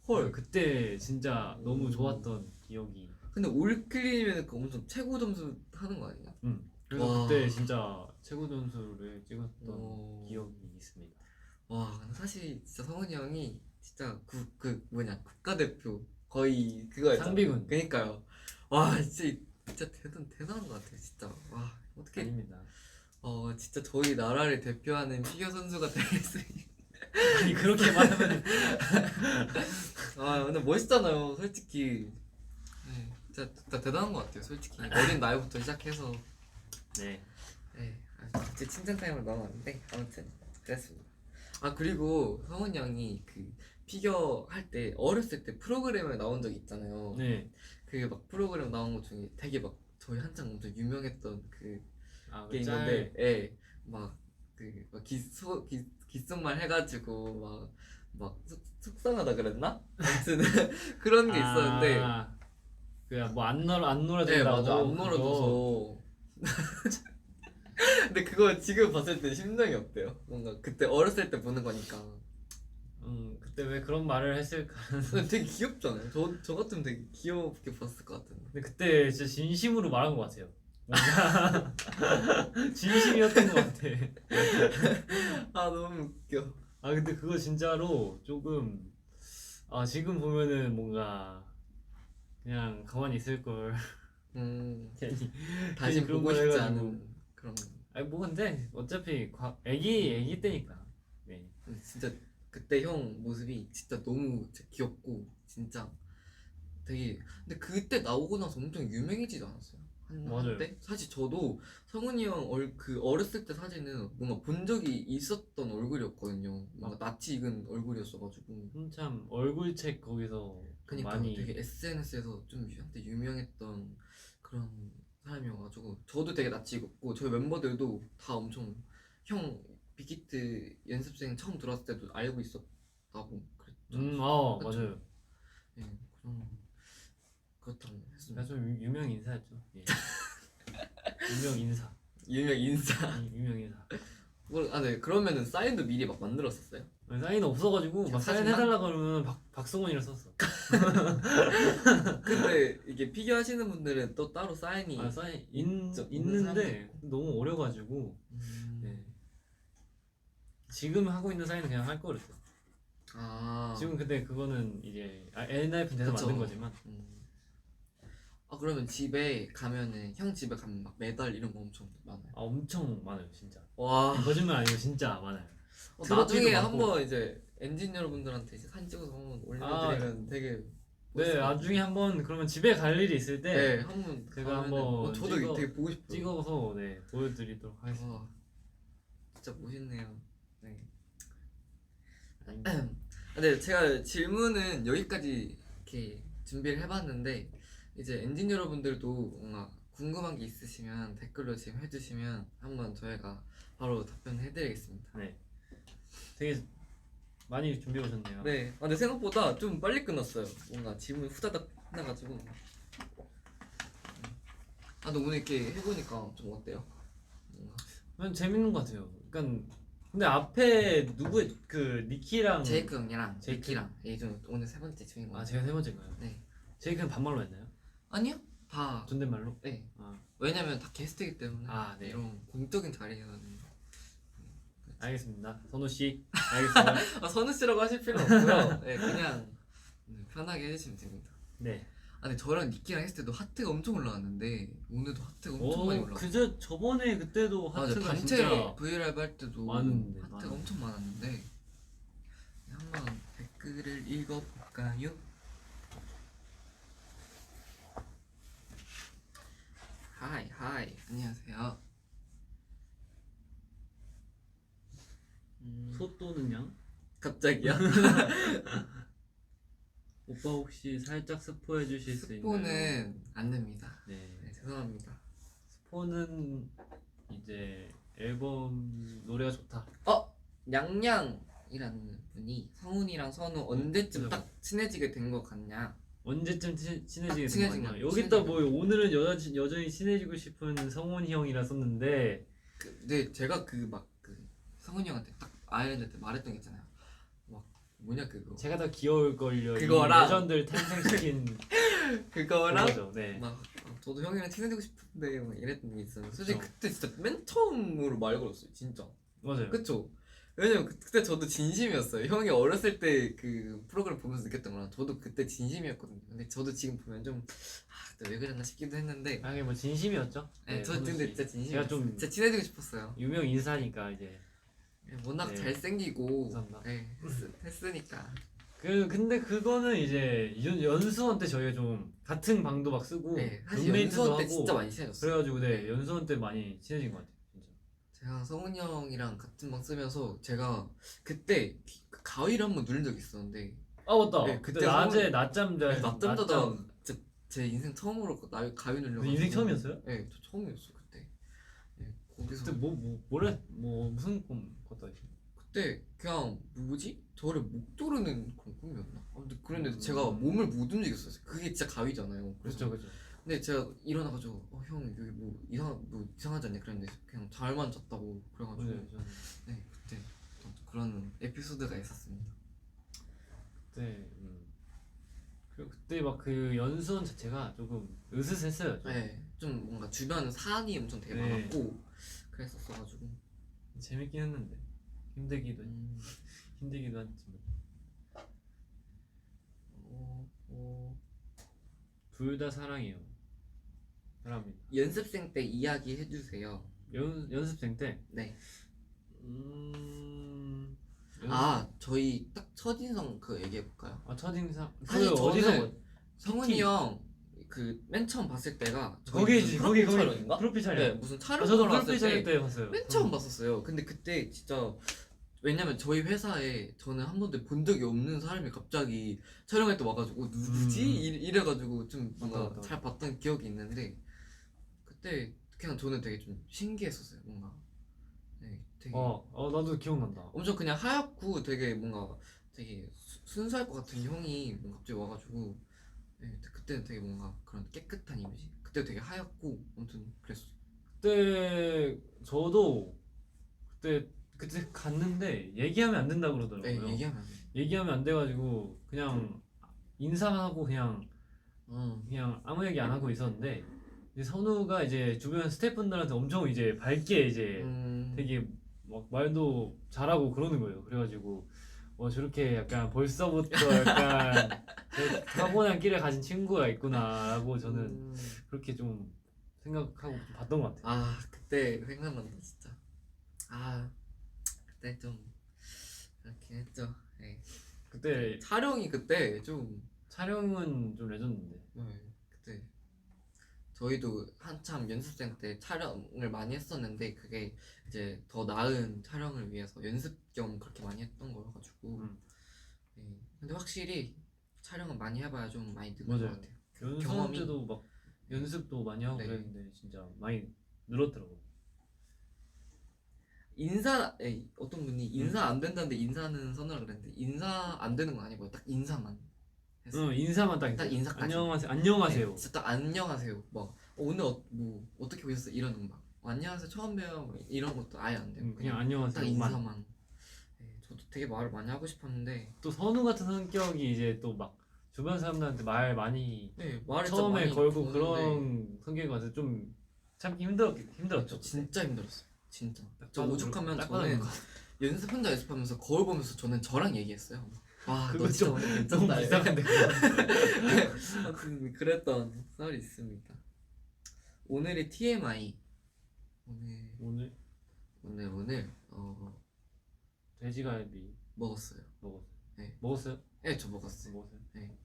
[SPEAKER 1] 헐.
[SPEAKER 2] 그때 진짜 너무 좋았던 기억이.
[SPEAKER 1] 근데 올 클린이면 그 엄청 최고 점수 하는 거 아니에요?
[SPEAKER 2] 그래서
[SPEAKER 1] 와.
[SPEAKER 2] 그때 진짜 최고 점수를 찍었던 기억이 있습니다.
[SPEAKER 1] 와 근데 사실 진짜 성훈이 형이 진짜 그 뭐냐 국가대표 거의 그거였잖아.
[SPEAKER 2] 상비군.
[SPEAKER 1] 그니까요. 와 진짜 대단한 것 같아요 진짜. 와 어떻게.
[SPEAKER 2] 아닙니다.
[SPEAKER 1] 진짜 저희 나라를 대표하는 피겨 선수가 되겠습니다.
[SPEAKER 2] 아니 그렇게 말하면
[SPEAKER 1] 근데 멋있잖아요, 솔직히. 네, 진짜 대단한 것 같아요, 솔직히. 어린 나이부터 시작해서.
[SPEAKER 2] 네.
[SPEAKER 1] 네, 갑자기 칭찬 타임으로 넘어갔는데 아무튼 그랬습니다. 그리고 성훈이 형이 그 피겨 할 때 어렸을 때 프로그램에 나온 적 있잖아요.
[SPEAKER 2] 네.
[SPEAKER 1] 그 막 프로그램 나온 것 중에 되게 막 저희 한창 엄청 유명했던 그
[SPEAKER 2] 아,
[SPEAKER 1] 게임 건데, 예, 막그 귓속말 해가지고 막 속상하다 그랬나? 아무튼 그런 게 있었는데,
[SPEAKER 2] 그냥 뭐 안 놀아준다고.
[SPEAKER 1] 네 맞아, 안 놀아줘서. 근데 그거 지금 봤을 때 심정이 어때요? 뭔가 그때 어렸을 때 보는 거니까.
[SPEAKER 2] 그때 왜 그런 말을 했을까?
[SPEAKER 1] 근데 되게 귀엽잖아요. 저 같으면 되게 귀엽게 봤을 것 같은데.
[SPEAKER 2] 근데 그때 진짜 진심으로 말한 것 같아요. 뭔가 진심이었던 것 같아.
[SPEAKER 1] 너무 웃겨.
[SPEAKER 2] 근데 그거 진짜로 조금 지금 보면은 뭔가 그냥 가만히 있을 걸. 괜히
[SPEAKER 1] 다시
[SPEAKER 2] 그런
[SPEAKER 1] 보고
[SPEAKER 2] 거
[SPEAKER 1] 싶지
[SPEAKER 2] 해가지고.
[SPEAKER 1] 않은 그런.
[SPEAKER 2] 아니 뭐 근데 어차피 애기 때니까. 네.
[SPEAKER 1] 진짜 그때 형 모습이 진짜 너무 진짜 귀엽고 진짜 되게. 근데 그때 나오고 나서 엄청 유명해지지 않았어요?
[SPEAKER 2] 맞아요.
[SPEAKER 1] 한때? 사실 저도 성훈이 형 그 어렸을 때 사진은 뭔가 본 적이 있었던 얼굴이었거든요. 뭔가 낯이 익은 얼굴이었어가지고.
[SPEAKER 2] 한참 얼굴책 거기서
[SPEAKER 1] 그니까
[SPEAKER 2] 많이
[SPEAKER 1] 되게 SNS에서 좀 한때 유명했던 그런 사람이어가지고 저도 되게 낯이 익었고 저희 멤버들도 다 엄청 형 빅히트 연습생 처음 들어왔을 때도 알고 있었다고 그랬죠. 그쵸?
[SPEAKER 2] 맞아요.
[SPEAKER 1] 예, 그렇다고 했습니다.
[SPEAKER 2] 제가 좀 유명 인사였죠. 예. 유명 인사.
[SPEAKER 1] 유명 인사.
[SPEAKER 2] 유명 인사.
[SPEAKER 1] 네, 그러면은 사인도 미리 막 만들었었어요?
[SPEAKER 2] 사인 없어가지고 막 사인
[SPEAKER 1] 사진만?
[SPEAKER 2] 해달라 그러면 박승원이라 썼어.
[SPEAKER 1] 근데 이게 피겨 하시는 분들은 또 따로 사인이
[SPEAKER 2] 사인
[SPEAKER 1] 있는
[SPEAKER 2] 있는데 너무 어려가지고. 네. 지금 하고 있는 사인은 그냥 할 걸 그랬어. 지금 근데 그거는 이제 엔하이픈 돼서
[SPEAKER 1] 그쵸.
[SPEAKER 2] 만든 거지만.
[SPEAKER 1] 그러면 집에 가면은 형 집에 가면 막 메달 이런 거 엄청 많아요?
[SPEAKER 2] 엄청 많아요 진짜.
[SPEAKER 1] 와.
[SPEAKER 2] 거짓말 아니고 진짜 많아요.
[SPEAKER 1] 나중에
[SPEAKER 2] 많고.
[SPEAKER 1] 한번 이제 엔진 여러분들한테 이제 사진 찍어서 한번 올려드리면 되게
[SPEAKER 2] 네,
[SPEAKER 1] 멋있을 것
[SPEAKER 2] 나중에 한번 그러면 집에 갈 일이 있을 때
[SPEAKER 1] 네, 한번
[SPEAKER 2] 제가
[SPEAKER 1] 가면은
[SPEAKER 2] 한번
[SPEAKER 1] 저도 되게 보고 싶어요.
[SPEAKER 2] 찍어서 네 보여드리도록 하겠습니다.
[SPEAKER 1] 와, 진짜 멋있네요. 네.
[SPEAKER 2] 아니,
[SPEAKER 1] 네, 제가 질문은 여기까지 이렇게 준비를 해봤는데 이제 엔진 여러분들도 뭔가 궁금한 게 있으시면 댓글로 지금 해주시면 한번 저희가 바로 답변해드리겠습니다.
[SPEAKER 2] 네, 되게 많이 준비해 오셨네요.
[SPEAKER 1] 네, 근데 생각보다 좀 빨리 끝났어요. 뭔가 질문 후다닥 끝나가지고. 근데 오늘 이렇게 해보니까 좀 어때요?
[SPEAKER 2] 그냥 재밌는 것 같아요. 그러니까 근데 앞에 누구 그 니키랑
[SPEAKER 1] 제이크 형이랑
[SPEAKER 2] 제이크?
[SPEAKER 1] 제이키랑 예전 오늘 세 번째 주인공.
[SPEAKER 2] 제가 세 번째인가요?
[SPEAKER 1] 네.
[SPEAKER 2] 제이크는 반말로 했나요?
[SPEAKER 1] 아니요, 다.
[SPEAKER 2] 존댓말로?
[SPEAKER 1] 네.
[SPEAKER 2] 아,
[SPEAKER 1] 왜냐면 다 게스트이기 때문에.
[SPEAKER 2] 네.
[SPEAKER 1] 이런 공적인 자리에서는.
[SPEAKER 2] 알겠습니다. 선우 씨, 알겠어요.
[SPEAKER 1] 선우 씨라고 하실 필요 없고요. 네, 그냥 편하게 해주시면 됩니다.
[SPEAKER 2] 네.
[SPEAKER 1] 근데 저랑 니키랑 했을 때도 하트가 엄청 올라왔는데 오늘도 하트가 엄청 많이 올라왔어요.
[SPEAKER 2] 그저 저번에 그때도
[SPEAKER 1] 맞아,
[SPEAKER 2] 하트가
[SPEAKER 1] 단체
[SPEAKER 2] 진짜
[SPEAKER 1] 브이라이브 할 때도
[SPEAKER 2] 많은데,
[SPEAKER 1] 하트가
[SPEAKER 2] 많은데.
[SPEAKER 1] 엄청 많았는데 한번 댓글을 읽어볼까요? 하이 안녕하세요.
[SPEAKER 2] 소또는요?
[SPEAKER 1] 갑자기요?
[SPEAKER 2] 오빠 혹시 살짝 스포해 주실 수 있나요?
[SPEAKER 1] 스포는 안 됩니다.
[SPEAKER 2] 네.
[SPEAKER 1] 네, 죄송합니다.
[SPEAKER 2] 스포는 이제 앨범 노래가 좋다.
[SPEAKER 1] 냥냥이라는 분이 성훈이랑 선우 언제쯤 딱 친해지게 된 것 같냐?
[SPEAKER 2] 언제쯤 친해지게
[SPEAKER 1] 친해진
[SPEAKER 2] 된 거냐?
[SPEAKER 1] 거,
[SPEAKER 2] 여기다
[SPEAKER 1] 친해진
[SPEAKER 2] 뭐 오늘은 여전히 친해지고 싶은 성훈이 형이라 썼는데
[SPEAKER 1] 네, 제가 성훈이 형한테 딱 아일랜드 때 말했던 게 있잖아요. 막 뭐냐 그거.
[SPEAKER 2] 제가 더 귀여울 걸요.
[SPEAKER 1] 그거랑-
[SPEAKER 2] 이 레전드를 탄생시킨
[SPEAKER 1] 그거랑
[SPEAKER 2] 그거죠. 네.
[SPEAKER 1] 막 저도 형이랑 친해지고 싶은데 막 이랬던 게 있어요. 솔직히
[SPEAKER 2] 그쵸.
[SPEAKER 1] 그때 진짜 맨 처음으로 말 걸었어요, 진짜.
[SPEAKER 2] 맞아요.
[SPEAKER 1] 그쵸? 왜냐면 그때 저도 진심이었어요. 형이 어렸을 때 그 프로그램 보면서 느꼈던 거랑 저도 그때 진심이었거든요. 근데 저도 지금 보면 좀 그때 왜 그랬나 싶기도 했는데.
[SPEAKER 2] 당연히 뭐 진심이었죠.
[SPEAKER 1] 네, 저
[SPEAKER 2] 선우
[SPEAKER 1] 근데
[SPEAKER 2] 씨.
[SPEAKER 1] 진짜 진심이었어요.
[SPEAKER 2] 제가 좀
[SPEAKER 1] 진짜 친해지고 싶었어요.
[SPEAKER 2] 유명 인사니까 이제
[SPEAKER 1] 워낙
[SPEAKER 2] 네.
[SPEAKER 1] 잘생기고
[SPEAKER 2] 감사합니다.
[SPEAKER 1] 네, 했으니까.
[SPEAKER 2] 근데 그거는 이제 연수원 때 저희가 좀 같은 방도 막 쓰고
[SPEAKER 1] 네, 사실
[SPEAKER 2] 룸메이트도
[SPEAKER 1] 연수원 때
[SPEAKER 2] 하고
[SPEAKER 1] 진짜 많이 친해졌어요.
[SPEAKER 2] 그래가지고 네 연수원 때 많이 친해진 것 같아요 진짜.
[SPEAKER 1] 제가 성훈이 형이랑 같은 방 쓰면서 제가 그때 그 가위를 한번 누른 적이 있었는데
[SPEAKER 2] 아 맞다.
[SPEAKER 1] 네,
[SPEAKER 2] 그때
[SPEAKER 1] 그때
[SPEAKER 2] 낮에 낮잠 자
[SPEAKER 1] 낮잠 자다 진짜 제 인생 처음으로 가위 누려가지고.
[SPEAKER 2] 인생 처음이었어요?
[SPEAKER 1] 네, 저 처음이었어 그때. 네, 거기서
[SPEAKER 2] 그때 무슨 꿈 꿨다 했지?
[SPEAKER 1] 그때 그냥 뭐지? 저를 목 조르는 그런 꿈이었나? 아무튼 그랬는데
[SPEAKER 2] 음.
[SPEAKER 1] 제가 몸을 못 움직였어요. 그게 진짜 가위잖아요.
[SPEAKER 2] 그렇죠 그렇죠.
[SPEAKER 1] 근데 제가 일어나가지고 형 여기 뭐 이상하지 않냐 그랬는데 그냥 잘만 잤다고 그래가지고
[SPEAKER 2] 네, 저는
[SPEAKER 1] 네 그때 또 그런 에피소드가 있었습니다.
[SPEAKER 2] 그때 그리고 그때 막 그 연수원 자체가 조금 으스스했어요. 좀.
[SPEAKER 1] 네, 좀 뭔가 주변 산이 엄청 되게
[SPEAKER 2] 네.
[SPEAKER 1] 많았고 그랬었어가지고
[SPEAKER 2] 재밌긴 했는데 힘들기도
[SPEAKER 1] 음,
[SPEAKER 2] 힘들기도 했지만 둘 다 사랑해요. 사랑합니다.
[SPEAKER 1] 연습생 때 이야기 해주세요.
[SPEAKER 2] 연습생 때
[SPEAKER 1] 네.
[SPEAKER 2] 연습-
[SPEAKER 1] 아 저희 딱 첫인상 그 얘기해 볼까요?
[SPEAKER 2] 첫인상
[SPEAKER 1] 사실
[SPEAKER 2] 그 어디서
[SPEAKER 1] 저는 성훈이 형 그 맨 처음 봤을 때가 저희
[SPEAKER 2] 거기지
[SPEAKER 1] 무슨
[SPEAKER 2] 거기
[SPEAKER 1] 프로필 촬영인가?
[SPEAKER 2] 프로필 촬영.
[SPEAKER 1] 네 무슨 촬영
[SPEAKER 2] 저도
[SPEAKER 1] 보러
[SPEAKER 2] 프로필
[SPEAKER 1] 왔을
[SPEAKER 2] 촬영
[SPEAKER 1] 때
[SPEAKER 2] 때 봤어요.
[SPEAKER 1] 맨 처음 봤었어요. 근데 그때 진짜 왜냐면 저희 회사에 저는 한 번도 본 적이 없는 사람이 갑자기 촬영할 때 와가지고 누구지? 이래가지고 좀 뭔가
[SPEAKER 2] 맞다.
[SPEAKER 1] 잘 봤던 기억이 있는데 그때 그냥 저는 되게 좀 신기했었어요. 뭔가 네, 되게
[SPEAKER 2] 나도 기억난다.
[SPEAKER 1] 엄청 그냥 하얗고 되게 뭔가 되게 순수할 것 같은 형이 뭔가 갑자기 와가지고 네, 그때는 되게 뭔가 그런 깨끗한 이미지. 그때 되게 하얗고 아무튼 그랬어요.
[SPEAKER 2] 그때 저도 그때 갔는데 얘기하면 안 된다
[SPEAKER 1] 네,
[SPEAKER 2] 그러더라고요.
[SPEAKER 1] 얘기하면 안 돼.
[SPEAKER 2] 얘기하면 안 돼가지고 그냥 인사만 하고 그냥 아무 얘기 안 하고 있었는데 이제 선우가 이제 주변 스태프분들한테 엄청 이제 밝게 이제 되게 막 말도 잘하고 그러는 거예요. 그래가지고 저렇게 약간 벌써부터 약간 타고난 끼를 가진 친구가 있구나라고 저는 그렇게 좀 생각하고 좀 봤던 것 같아요.
[SPEAKER 1] 아 그때 생각난다 진짜. 아 그때 좀 그렇긴 했죠. 네.
[SPEAKER 2] 그때
[SPEAKER 1] 촬영이 그때 좀
[SPEAKER 2] 촬영은 좀 레전드인데.
[SPEAKER 1] 네, 그때 저희도 한참 연습생 때 촬영을 많이 했었는데 그게 이제 더 나은 촬영을 위해서 연습 겸 그렇게 많이 했던 거여가지고 네. 근데 확실히 촬영은 많이 해봐야 좀 많이 느는 것
[SPEAKER 2] 맞아요.
[SPEAKER 1] 같아요.
[SPEAKER 2] 연습 때도 막 연습도 많이 하고
[SPEAKER 1] 네.
[SPEAKER 2] 그랬는데 진짜 많이 늘었더라고.
[SPEAKER 1] 어떤 분이 인사 안 된다는데 인사는 선호라 그랬는데 인사 안 되는 건 아니고요. 딱 인사만 했어요.
[SPEAKER 2] 인사만
[SPEAKER 1] 딱 인사까지.
[SPEAKER 2] 안녕하세요.
[SPEAKER 1] 네, 진짜 딱 안녕하세요. 막 오늘 뭐 어떻게 오셨어요? 이러는 막 안녕하세요 처음 봬요 뭐 이런 것도 아예 안 돼요.
[SPEAKER 2] 그냥
[SPEAKER 1] 딱
[SPEAKER 2] 안녕하세요.
[SPEAKER 1] 인사만. 네, 저도 되게 말을 많이 하고 싶었는데
[SPEAKER 2] 또 선우 같은 성격이 이제 또 막 주변 사람들한테 말 많이
[SPEAKER 1] 네, 말을 진짜
[SPEAKER 2] 처음에
[SPEAKER 1] 많이
[SPEAKER 2] 걸고
[SPEAKER 1] 거는데
[SPEAKER 2] 그런 성격이 와서 좀 참기 힘들었죠.
[SPEAKER 1] 저 진짜 힘들었어요. 진짜.
[SPEAKER 2] 딱
[SPEAKER 1] 저
[SPEAKER 2] 봐도
[SPEAKER 1] 오죽하면
[SPEAKER 2] 딱
[SPEAKER 1] 저는
[SPEAKER 2] 봐도
[SPEAKER 1] 연습 혼자 연습하면서 거울 보면서 저는 저랑 얘기했어요. 와,
[SPEAKER 2] 그거
[SPEAKER 1] 너 진짜
[SPEAKER 2] 좀
[SPEAKER 1] 오늘
[SPEAKER 2] 너무
[SPEAKER 1] 괜찮다.
[SPEAKER 2] 이상한데.
[SPEAKER 1] 아무튼 그랬던 썰이 있습니다. 오늘의 TMI. 오늘
[SPEAKER 2] 돼지갈비
[SPEAKER 1] 먹었어요.
[SPEAKER 2] 먹었어요.
[SPEAKER 1] 네.
[SPEAKER 2] 먹었어요?
[SPEAKER 1] 네, 저 먹었어요.
[SPEAKER 2] 먹었어요.
[SPEAKER 1] 네.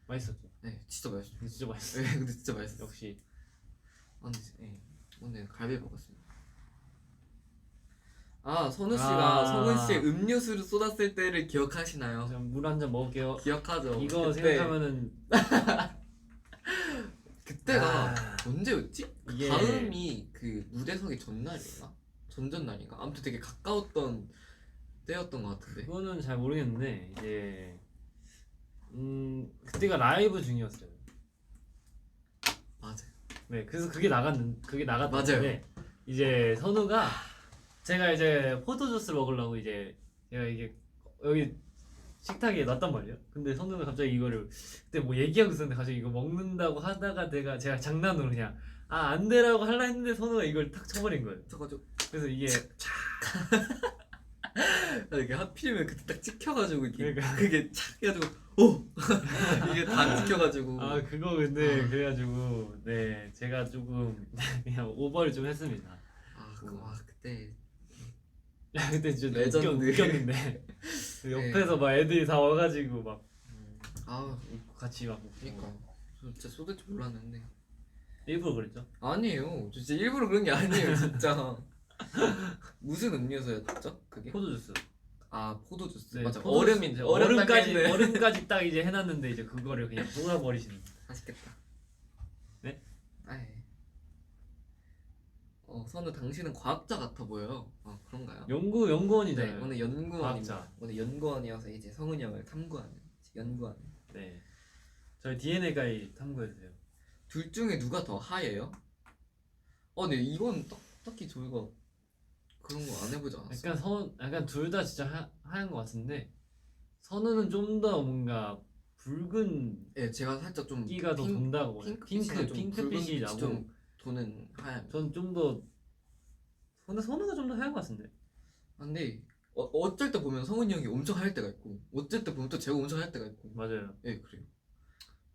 [SPEAKER 2] 맛있었죠.
[SPEAKER 1] 네, 진짜 맛있어요.
[SPEAKER 2] 진짜 맛있어.
[SPEAKER 1] 네, 근데 진짜 맛있어요.
[SPEAKER 2] 역시
[SPEAKER 1] 네, 오늘 갈비 먹었습니다. 아, 선우 씨가 성훈 씨의 음료수를 쏟았을 때를 기억하시나요?
[SPEAKER 2] 물 한 잔 먹을게요.
[SPEAKER 1] 기억하죠.
[SPEAKER 2] 이거
[SPEAKER 1] 그때,
[SPEAKER 2] 생각하면은
[SPEAKER 1] 그때가 언제였지?
[SPEAKER 2] 이게-
[SPEAKER 1] 다음이 그 무대석이 전날인가? 전전날인가? 아무튼 되게 가까웠던 때였던 것 같은데.
[SPEAKER 2] 그거는 잘 모르겠는데 이제 그때가 라이브 중이었어요.
[SPEAKER 1] 맞아요.
[SPEAKER 2] 네, 그래서 그게
[SPEAKER 1] 맞아요.
[SPEAKER 2] 나갔는데 이제 선우가 제가 이제 포도주스를 먹으려고 이제 제가 이게 여기 식탁에 놨단 말이에요. 근데 선우가 갑자기 이거를 그때 뭐 얘기하고 있었는데 갑자기 이거 먹는다고 하다가 제가 장난으로 그냥 안 되라고 하려 했는데 선우가 이걸 탁 쳐버린 거예요.
[SPEAKER 1] 저가지고
[SPEAKER 2] 그래서 이게
[SPEAKER 1] 이게 하필이면 그때 딱 찍혀가지고 이게
[SPEAKER 2] 그러니까.
[SPEAKER 1] 그게 착 해가지고 오 이게 다 찍혀가지고
[SPEAKER 2] 아 그거 근데
[SPEAKER 1] 아.
[SPEAKER 2] 그래가지고 네 제가 조금 그냥 오버를 좀 했습니다.
[SPEAKER 1] 그때
[SPEAKER 2] 그때 진짜
[SPEAKER 1] 레전드.
[SPEAKER 2] 웃겼는데 그 옆에서 막 애들이 다 와가지고 막
[SPEAKER 1] 아
[SPEAKER 2] 같이 막 웃고.
[SPEAKER 1] 그러니까 저 진짜 쏟을 줄 몰랐는데
[SPEAKER 2] 일부러 그랬죠?
[SPEAKER 1] 아니에요. 저 진짜 일부러 그런 게 아니에요 진짜. 무슨 음료수였죠 그게?
[SPEAKER 2] 포도주스.
[SPEAKER 1] 아 포도주스
[SPEAKER 2] 네,
[SPEAKER 1] 맞아.
[SPEAKER 2] 포도주스.
[SPEAKER 1] 얼음인데
[SPEAKER 2] 얼음까지
[SPEAKER 1] 얼음
[SPEAKER 2] 얼음까지 딱 이제 해놨는데 이제 그거를 그냥 쏟아버리시는.
[SPEAKER 1] 맛있겠다.
[SPEAKER 2] 네?
[SPEAKER 1] 아이. 선우 당신은 과학자 같아 보여요. 그런가요?
[SPEAKER 2] 연구원이잖아요.
[SPEAKER 1] 네, 오늘 연구원입니다.
[SPEAKER 2] 과학자.
[SPEAKER 1] 오늘 연구원이어서 이제 성은이 형을 탐구하는 연구원.
[SPEAKER 2] 네. 저희 DNA 가이 탐구해주세요.
[SPEAKER 1] 둘 중에 누가 더 하얘요? 근데 이건 딱히 저희가 그런 거 안 해보지 않았어?
[SPEAKER 2] 약간 둘 다 진짜 하얀 것 같은데 선우는 좀 더 뭔가 붉은
[SPEAKER 1] 네, 제가 살짝 좀
[SPEAKER 2] 끼가 더 돈다고 핑크빛이 나고
[SPEAKER 1] 좀 도는 하얀.
[SPEAKER 2] 전 좀 더 근데 선우가 좀 더 하얀 것 같은데.
[SPEAKER 1] 근데 어쩔 때 보면 성은이 형이 엄청 하얄 때가 있고 어쩔 때 보면 또 제가 엄청 하얄 때가 있고.
[SPEAKER 2] 맞아요.
[SPEAKER 1] 예, 그래요.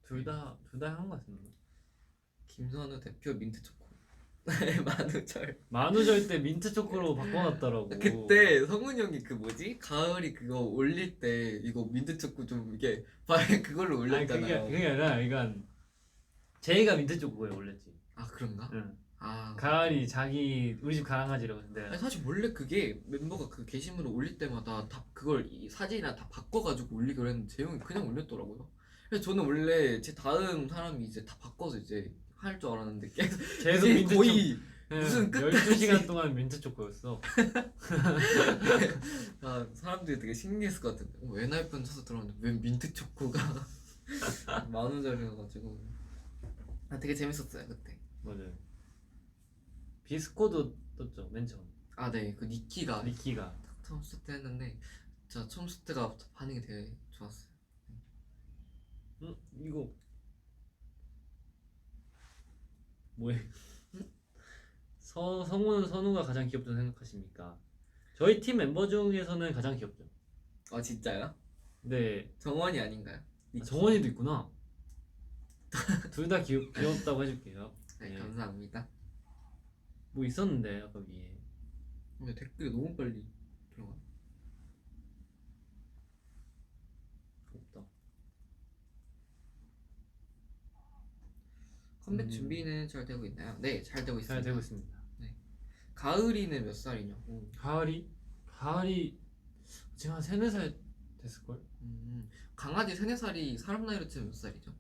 [SPEAKER 2] 둘 다 하얀 것 같습니다.
[SPEAKER 1] 김선우 대표 민트 초코. 만우절.
[SPEAKER 2] 만우절 때 민트 초코로 바꿔놨더라고.
[SPEAKER 1] 그때 성훈이 형이 그 뭐지? 가을이 그거 올릴 때 이거 민트 초코 좀 이게 그걸로
[SPEAKER 2] 아니
[SPEAKER 1] 올렸잖아요.
[SPEAKER 2] 그게 아니라 이건 제이가 민트 초코에 올렸지.
[SPEAKER 1] 그런가?
[SPEAKER 2] 응.
[SPEAKER 1] 아
[SPEAKER 2] 가을이 자기 우리 집 강아지라고 근데
[SPEAKER 1] 아니, 사실 원래 그게 멤버가 그 게시물을 올릴 때마다 다 그걸 이 사진이나 다 바꿔가지고 올리기로 했는데 재용이 그냥 올렸더라고요. 그래서 저는 원래 제 다음 사람이 이제 다 바꿔서 이제 할 줄 알았는데 계속 이게
[SPEAKER 2] 민트
[SPEAKER 1] 거의
[SPEAKER 2] 응,
[SPEAKER 1] 무슨 끝까지
[SPEAKER 2] 12시간 동안 민트 초코였어.
[SPEAKER 1] 사람들이 되게 신기했을 것 같은데 엔하이픈 쳐서 들어왔는데 왜 민트 초코가 만원짜리여가지고 되게 재밌었어요 그때.
[SPEAKER 2] 맞아요. 비스코도 떴죠 맨 처음.
[SPEAKER 1] 네, 그 니키가
[SPEAKER 2] 니키가
[SPEAKER 1] 처음 스타트 했는데 진짜 처음 스타트가 반응이 되게 좋았어요.
[SPEAKER 2] 이거 뭐해? 선우가 가장 귀엽다고 생각하십니까? 저희 팀 멤버 중에서는 가장 귀엽죠.
[SPEAKER 1] 진짜요?
[SPEAKER 2] 네.
[SPEAKER 1] 정원이 아닌가요? 니키?
[SPEAKER 2] 정원이도 있구나. 둘 다 귀엽다고 해줄게요.
[SPEAKER 1] 네,
[SPEAKER 2] 네.
[SPEAKER 1] 감사합니다.
[SPEAKER 2] 뭐 있었는데 아까 위에.
[SPEAKER 1] 근데 댓글이 너무 빨리 들어가.
[SPEAKER 2] 없다.
[SPEAKER 1] 컴백 준비는 잘 되고 있나요? 네, 잘 되고 있습니다.
[SPEAKER 2] 잘 되고 있습니다.
[SPEAKER 1] 가을이는 몇 살이냐고.
[SPEAKER 2] 가을이 지금 한 3, 4살 됐을걸?
[SPEAKER 1] 강아지 3, 4살이 사람 나이로 치면 몇 살이죠?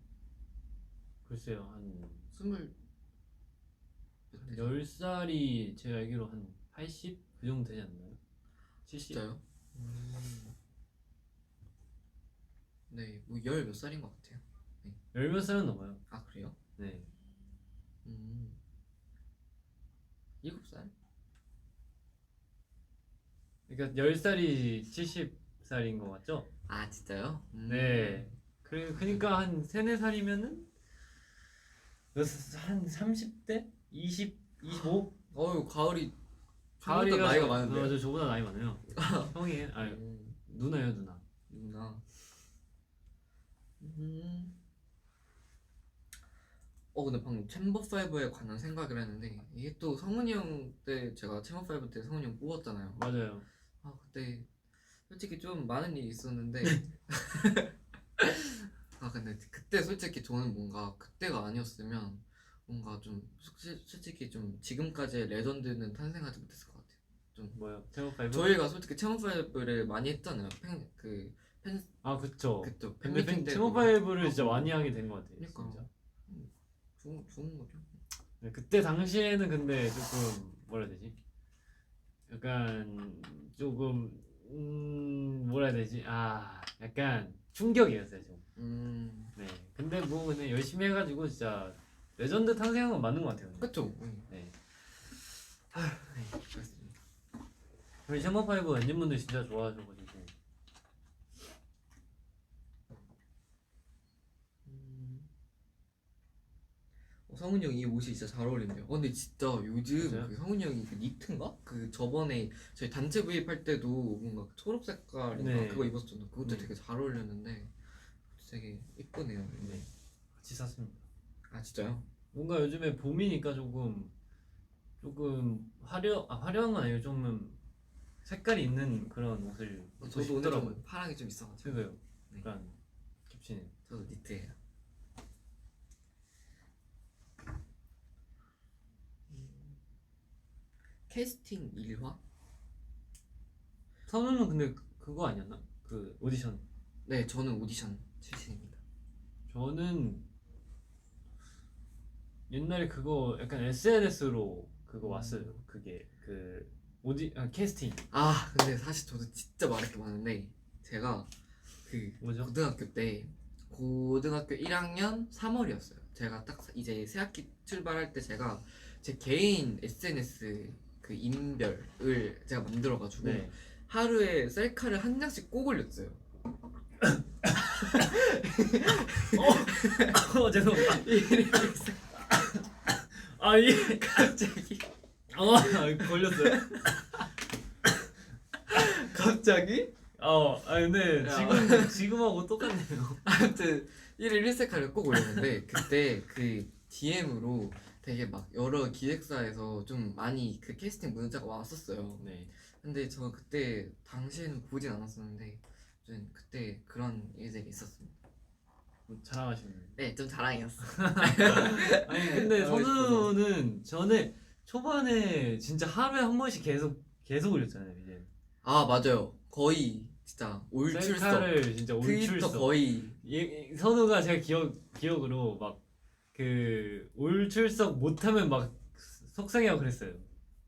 [SPEAKER 2] 글쎄요 한
[SPEAKER 1] 20
[SPEAKER 2] 10살이 제가 알기로 한 80? 그 정도 되지 않나요? 70?
[SPEAKER 1] 진짜요? 네, 뭐 10 몇 살인 것 같아요.
[SPEAKER 2] 열 몇 살은 넘어요.
[SPEAKER 1] 그래요?
[SPEAKER 2] 네.
[SPEAKER 1] 7살?
[SPEAKER 2] 그러니까 10살이 70살인 거 맞죠?
[SPEAKER 1] 진짜요?
[SPEAKER 2] 네. 그러니까 한 3, 4살이면은 한 30대? 20? 25?
[SPEAKER 1] 가을이
[SPEAKER 2] 가을이가
[SPEAKER 1] 나이가 많은데.
[SPEAKER 2] 맞아, 저보다 나이 많아요. 형이 누나요 누나.
[SPEAKER 1] 누나. 근데 방금 챔버5에 관한 생각을 했는데 이게 또 성훈이 형 때 제가 챔버5 때 성훈이 형 뽑았잖아요.
[SPEAKER 2] 맞아요.
[SPEAKER 1] 그때 솔직히 좀 많은 일이 있었는데 근데 그때 솔직히 저는 뭔가 그때가 아니었으면 뭔가 좀 솔직히 좀 지금까지의 레전드는 탄생하지 못했을 것 같아요. 좀
[SPEAKER 2] 뭐요? 챔버5?
[SPEAKER 1] 저희가 솔직히 챔버5를 많이 했잖아요.
[SPEAKER 2] 그쵸.
[SPEAKER 1] 그쵸.
[SPEAKER 2] 근데
[SPEAKER 1] 팬미팅 때도
[SPEAKER 2] 챔버5를 진짜 많이 하게 된 것 같아요.
[SPEAKER 1] 그러니까.
[SPEAKER 2] 진짜.
[SPEAKER 1] 좋은 거죠.
[SPEAKER 2] 네, 그때 당시에는 근데 조금 뭐라 해야 되지? 약간 조금 뭐라 해야 되지? 약간 충격이었어요 좀. 네. 근데 뭐 그냥 열심히 해가지고 진짜 레전드 탄생한 건 맞는 것 같아요. 근데.
[SPEAKER 1] 그쵸.
[SPEAKER 2] 네.
[SPEAKER 1] 그렇습니다.
[SPEAKER 2] 우리 챔버5 엔진분들 진짜 좋아하셔가지고.
[SPEAKER 1] 성훈이 형 이 옷이 진짜 잘 어울린대요. 근데 진짜 요즘
[SPEAKER 2] 맞아요?
[SPEAKER 1] 그 성훈이 형이 그 니트인가? 그 저번에 저희 단체 구입할 때도 뭔가 초록 색깔인가
[SPEAKER 2] 네.
[SPEAKER 1] 그거 입었었잖아. 그것도
[SPEAKER 2] 네.
[SPEAKER 1] 되게 잘 어울렸는데 되게 이쁘네요.
[SPEAKER 2] 네. 같이 샀습니다.
[SPEAKER 1] 아 진짜요?
[SPEAKER 2] 뭔가 요즘에 봄이니까 조금 화려한 건 아니고 좀 색깔이 있는 그런 옷을 입고
[SPEAKER 1] 저도 오늘
[SPEAKER 2] 싶더라고요.
[SPEAKER 1] 좀 파랑이 좀 있어가지고
[SPEAKER 2] 그거요.
[SPEAKER 1] 네.
[SPEAKER 2] 약간 겹치는.
[SPEAKER 1] 저도 니트예요. 캐스팅 1화?
[SPEAKER 2] 선우는 근데 그거 아니었나? 그 오디션.
[SPEAKER 1] 네, 저는 오디션 출신입니다.
[SPEAKER 2] 저는 옛날에 그거 약간 SNS로 그거 왔어요. 그게 그 캐스팅.
[SPEAKER 1] 아, 근데 사실 저도 진짜 말할 게 많은데 제가 그
[SPEAKER 2] 뭐죠?
[SPEAKER 1] 고등학교 1학년 3월이었어요. 제가 딱 이제 새학기 출발할 때 제가 제 개인 SNS 그 인별을 제가 만들어가지고
[SPEAKER 2] 네.
[SPEAKER 1] 하루에 셀카를 한 장씩 꼭 올렸어요.
[SPEAKER 2] 죄송합니다. 아 이
[SPEAKER 1] 갑자기
[SPEAKER 2] 걸렸어요.
[SPEAKER 1] 갑자기
[SPEAKER 2] 근데
[SPEAKER 1] 야.
[SPEAKER 2] 지금하고 똑같네요.
[SPEAKER 1] 아무튼 1일 1셀카를 꼭 올렸는데 그때 그 DM으로 되게 막 여러 기획사에서 좀 많이 그 캐스팅 문자가 왔었어요.
[SPEAKER 2] 네.
[SPEAKER 1] 근데 저 그때 당시에는 보진 않았었는데 좀 그때 그런 일들이 있었습니다.
[SPEAKER 2] 자랑하시네요.
[SPEAKER 1] 네, 좀 자랑이었어.
[SPEAKER 2] 아니 근데
[SPEAKER 1] 자랑하고
[SPEAKER 2] 선우는 전에 초반에 진짜 하루에 한 번씩 계속 올렸잖아요. 이제
[SPEAKER 1] 아 맞아요. 거의 진짜 올출석
[SPEAKER 2] 셀카를 진짜
[SPEAKER 1] 트위터
[SPEAKER 2] 올출석.
[SPEAKER 1] 거의
[SPEAKER 2] 선우가 제가 기억으로 막 그 올출석 못하면 막 속상해하고 그랬어요.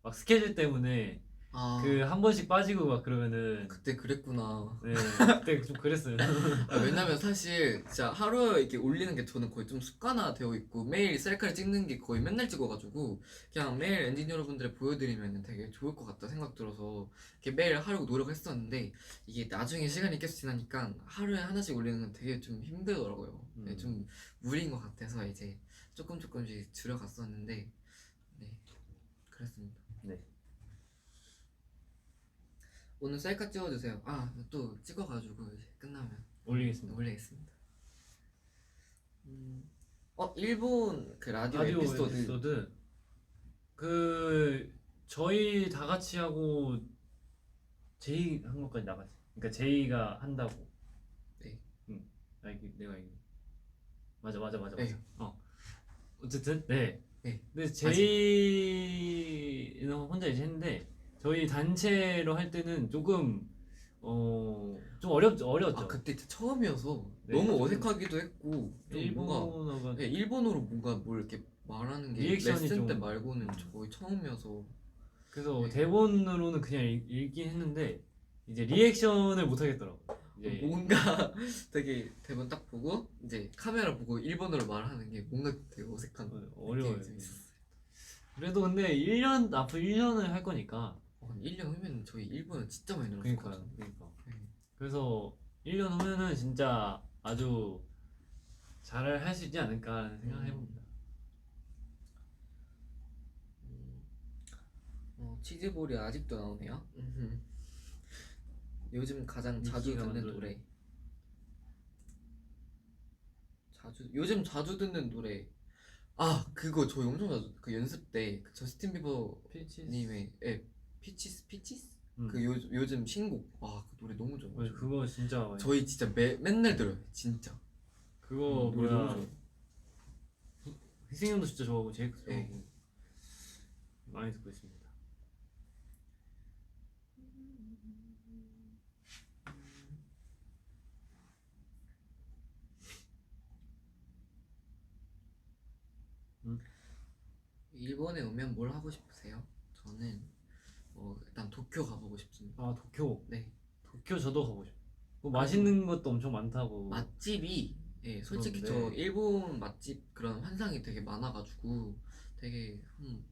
[SPEAKER 2] 막 스케줄 때문에
[SPEAKER 1] 아
[SPEAKER 2] 그 한 번씩 빠지고 막 그러면은
[SPEAKER 1] 그때 그랬구나.
[SPEAKER 2] 네 그때 좀 그랬어요.
[SPEAKER 1] 왜냐면 사실 진짜 하루에 이렇게 올리는 게 저는 거의 좀 습관화 되어 있고 매일 셀카를 찍는 게 거의 맨날 찍어가지고 그냥 매일 엔진 여러분들에 보여드리면 되게 좋을 것 같다 생각 들어서 이렇게 매일 하려고 노력했었는데 이게 나중에 시간이 계속 지나니까 하루에 하나씩 올리는 건 되게 좀 힘들더라고요. 네, 좀 무리인 것 같아서 이제 조금씩 줄여갔었는데 네 그랬습니다.
[SPEAKER 2] 네.
[SPEAKER 1] 오늘 셀카 찍어주세요. 아 또 찍어가지고 이제 끝나면
[SPEAKER 2] 올리겠습니다.
[SPEAKER 1] 올리겠습니다. 일본 그 라디오 에피소드.
[SPEAKER 2] 그 저희 다 같이 하고 제이 한 것까지 나갔어. 그러니까 제이가 한다고.
[SPEAKER 1] 네.
[SPEAKER 2] 응. 내가 이기. 맞아.
[SPEAKER 1] 네.
[SPEAKER 2] 어쨌든 네.
[SPEAKER 1] 네.
[SPEAKER 2] 근데 제이는 혼자 이제 했는데 저희 단체로 할 때는 조금 좀 어려웠죠.
[SPEAKER 1] 아 그때 진짜 처음이어서
[SPEAKER 2] 네,
[SPEAKER 1] 너무
[SPEAKER 2] 좀
[SPEAKER 1] 어색하기도 했고 좀 뭔가
[SPEAKER 2] 일본어가
[SPEAKER 1] 네, 일본어로 뭔가 뭘 이렇게 말하는 게
[SPEAKER 2] 리액션이
[SPEAKER 1] 레슨 때
[SPEAKER 2] 좀-
[SPEAKER 1] 말고는 거의 처음이어서
[SPEAKER 2] 그래서
[SPEAKER 1] 네.
[SPEAKER 2] 대본으로는 그냥 읽긴 했는데 이제 리액션을 못 하겠더라고. 이제
[SPEAKER 1] 뭔가 되게 대본 딱 보고 이제 카메라 보고 일본어로 말하는 게 뭔가 되게 어색한
[SPEAKER 2] 어려워요.
[SPEAKER 1] 느낌이 좀 있었어요.
[SPEAKER 2] 그래도 근데 앞으로 1년을 할 거니까
[SPEAKER 1] 1년 후면 저희 일본어 진짜 많이 늘었을 것 같아요.
[SPEAKER 2] 그러니까.
[SPEAKER 1] 네.
[SPEAKER 2] 그래서 1년 후면은 진짜 아주 잘 할 수 있지 않을까 생각을 해봅니다.
[SPEAKER 1] 치즈볼이 아직도 나오네요. 요즘 가장 자주
[SPEAKER 2] 미키가
[SPEAKER 1] 듣는
[SPEAKER 2] 만들어준-
[SPEAKER 1] 노래. 요즘 자주 듣는 노래. 아 그거 저희 엄청 자주 그 연습 때 그 저스틴 비버님의 피치스
[SPEAKER 2] 음.
[SPEAKER 1] 그 요즘 신곡 그 노래 너무 좋아.
[SPEAKER 2] 맞아, 그거 진짜 많이-
[SPEAKER 1] 저희 진짜 맨날 들어요 진짜.
[SPEAKER 2] 그거
[SPEAKER 1] 노래 너무
[SPEAKER 2] 뭐야
[SPEAKER 1] 좋아요.
[SPEAKER 2] 희승이 형도 진짜 좋아하고 제이크도
[SPEAKER 1] 네.
[SPEAKER 2] 좋아하고 많이 듣고 있습니다.
[SPEAKER 1] 일본에 오면 뭘 하고 싶으세요? 저는 일단 도쿄 가보고 싶습니다.
[SPEAKER 2] 아 도쿄.
[SPEAKER 1] 네.
[SPEAKER 2] 도쿄 저도 가고 싶어. 뭐 맛있는 것도 엄청 많다고.
[SPEAKER 1] 맛집이 솔직히
[SPEAKER 2] 그런데-
[SPEAKER 1] 저 일본 맛집 그런 환상이 되게 많아가지고 되게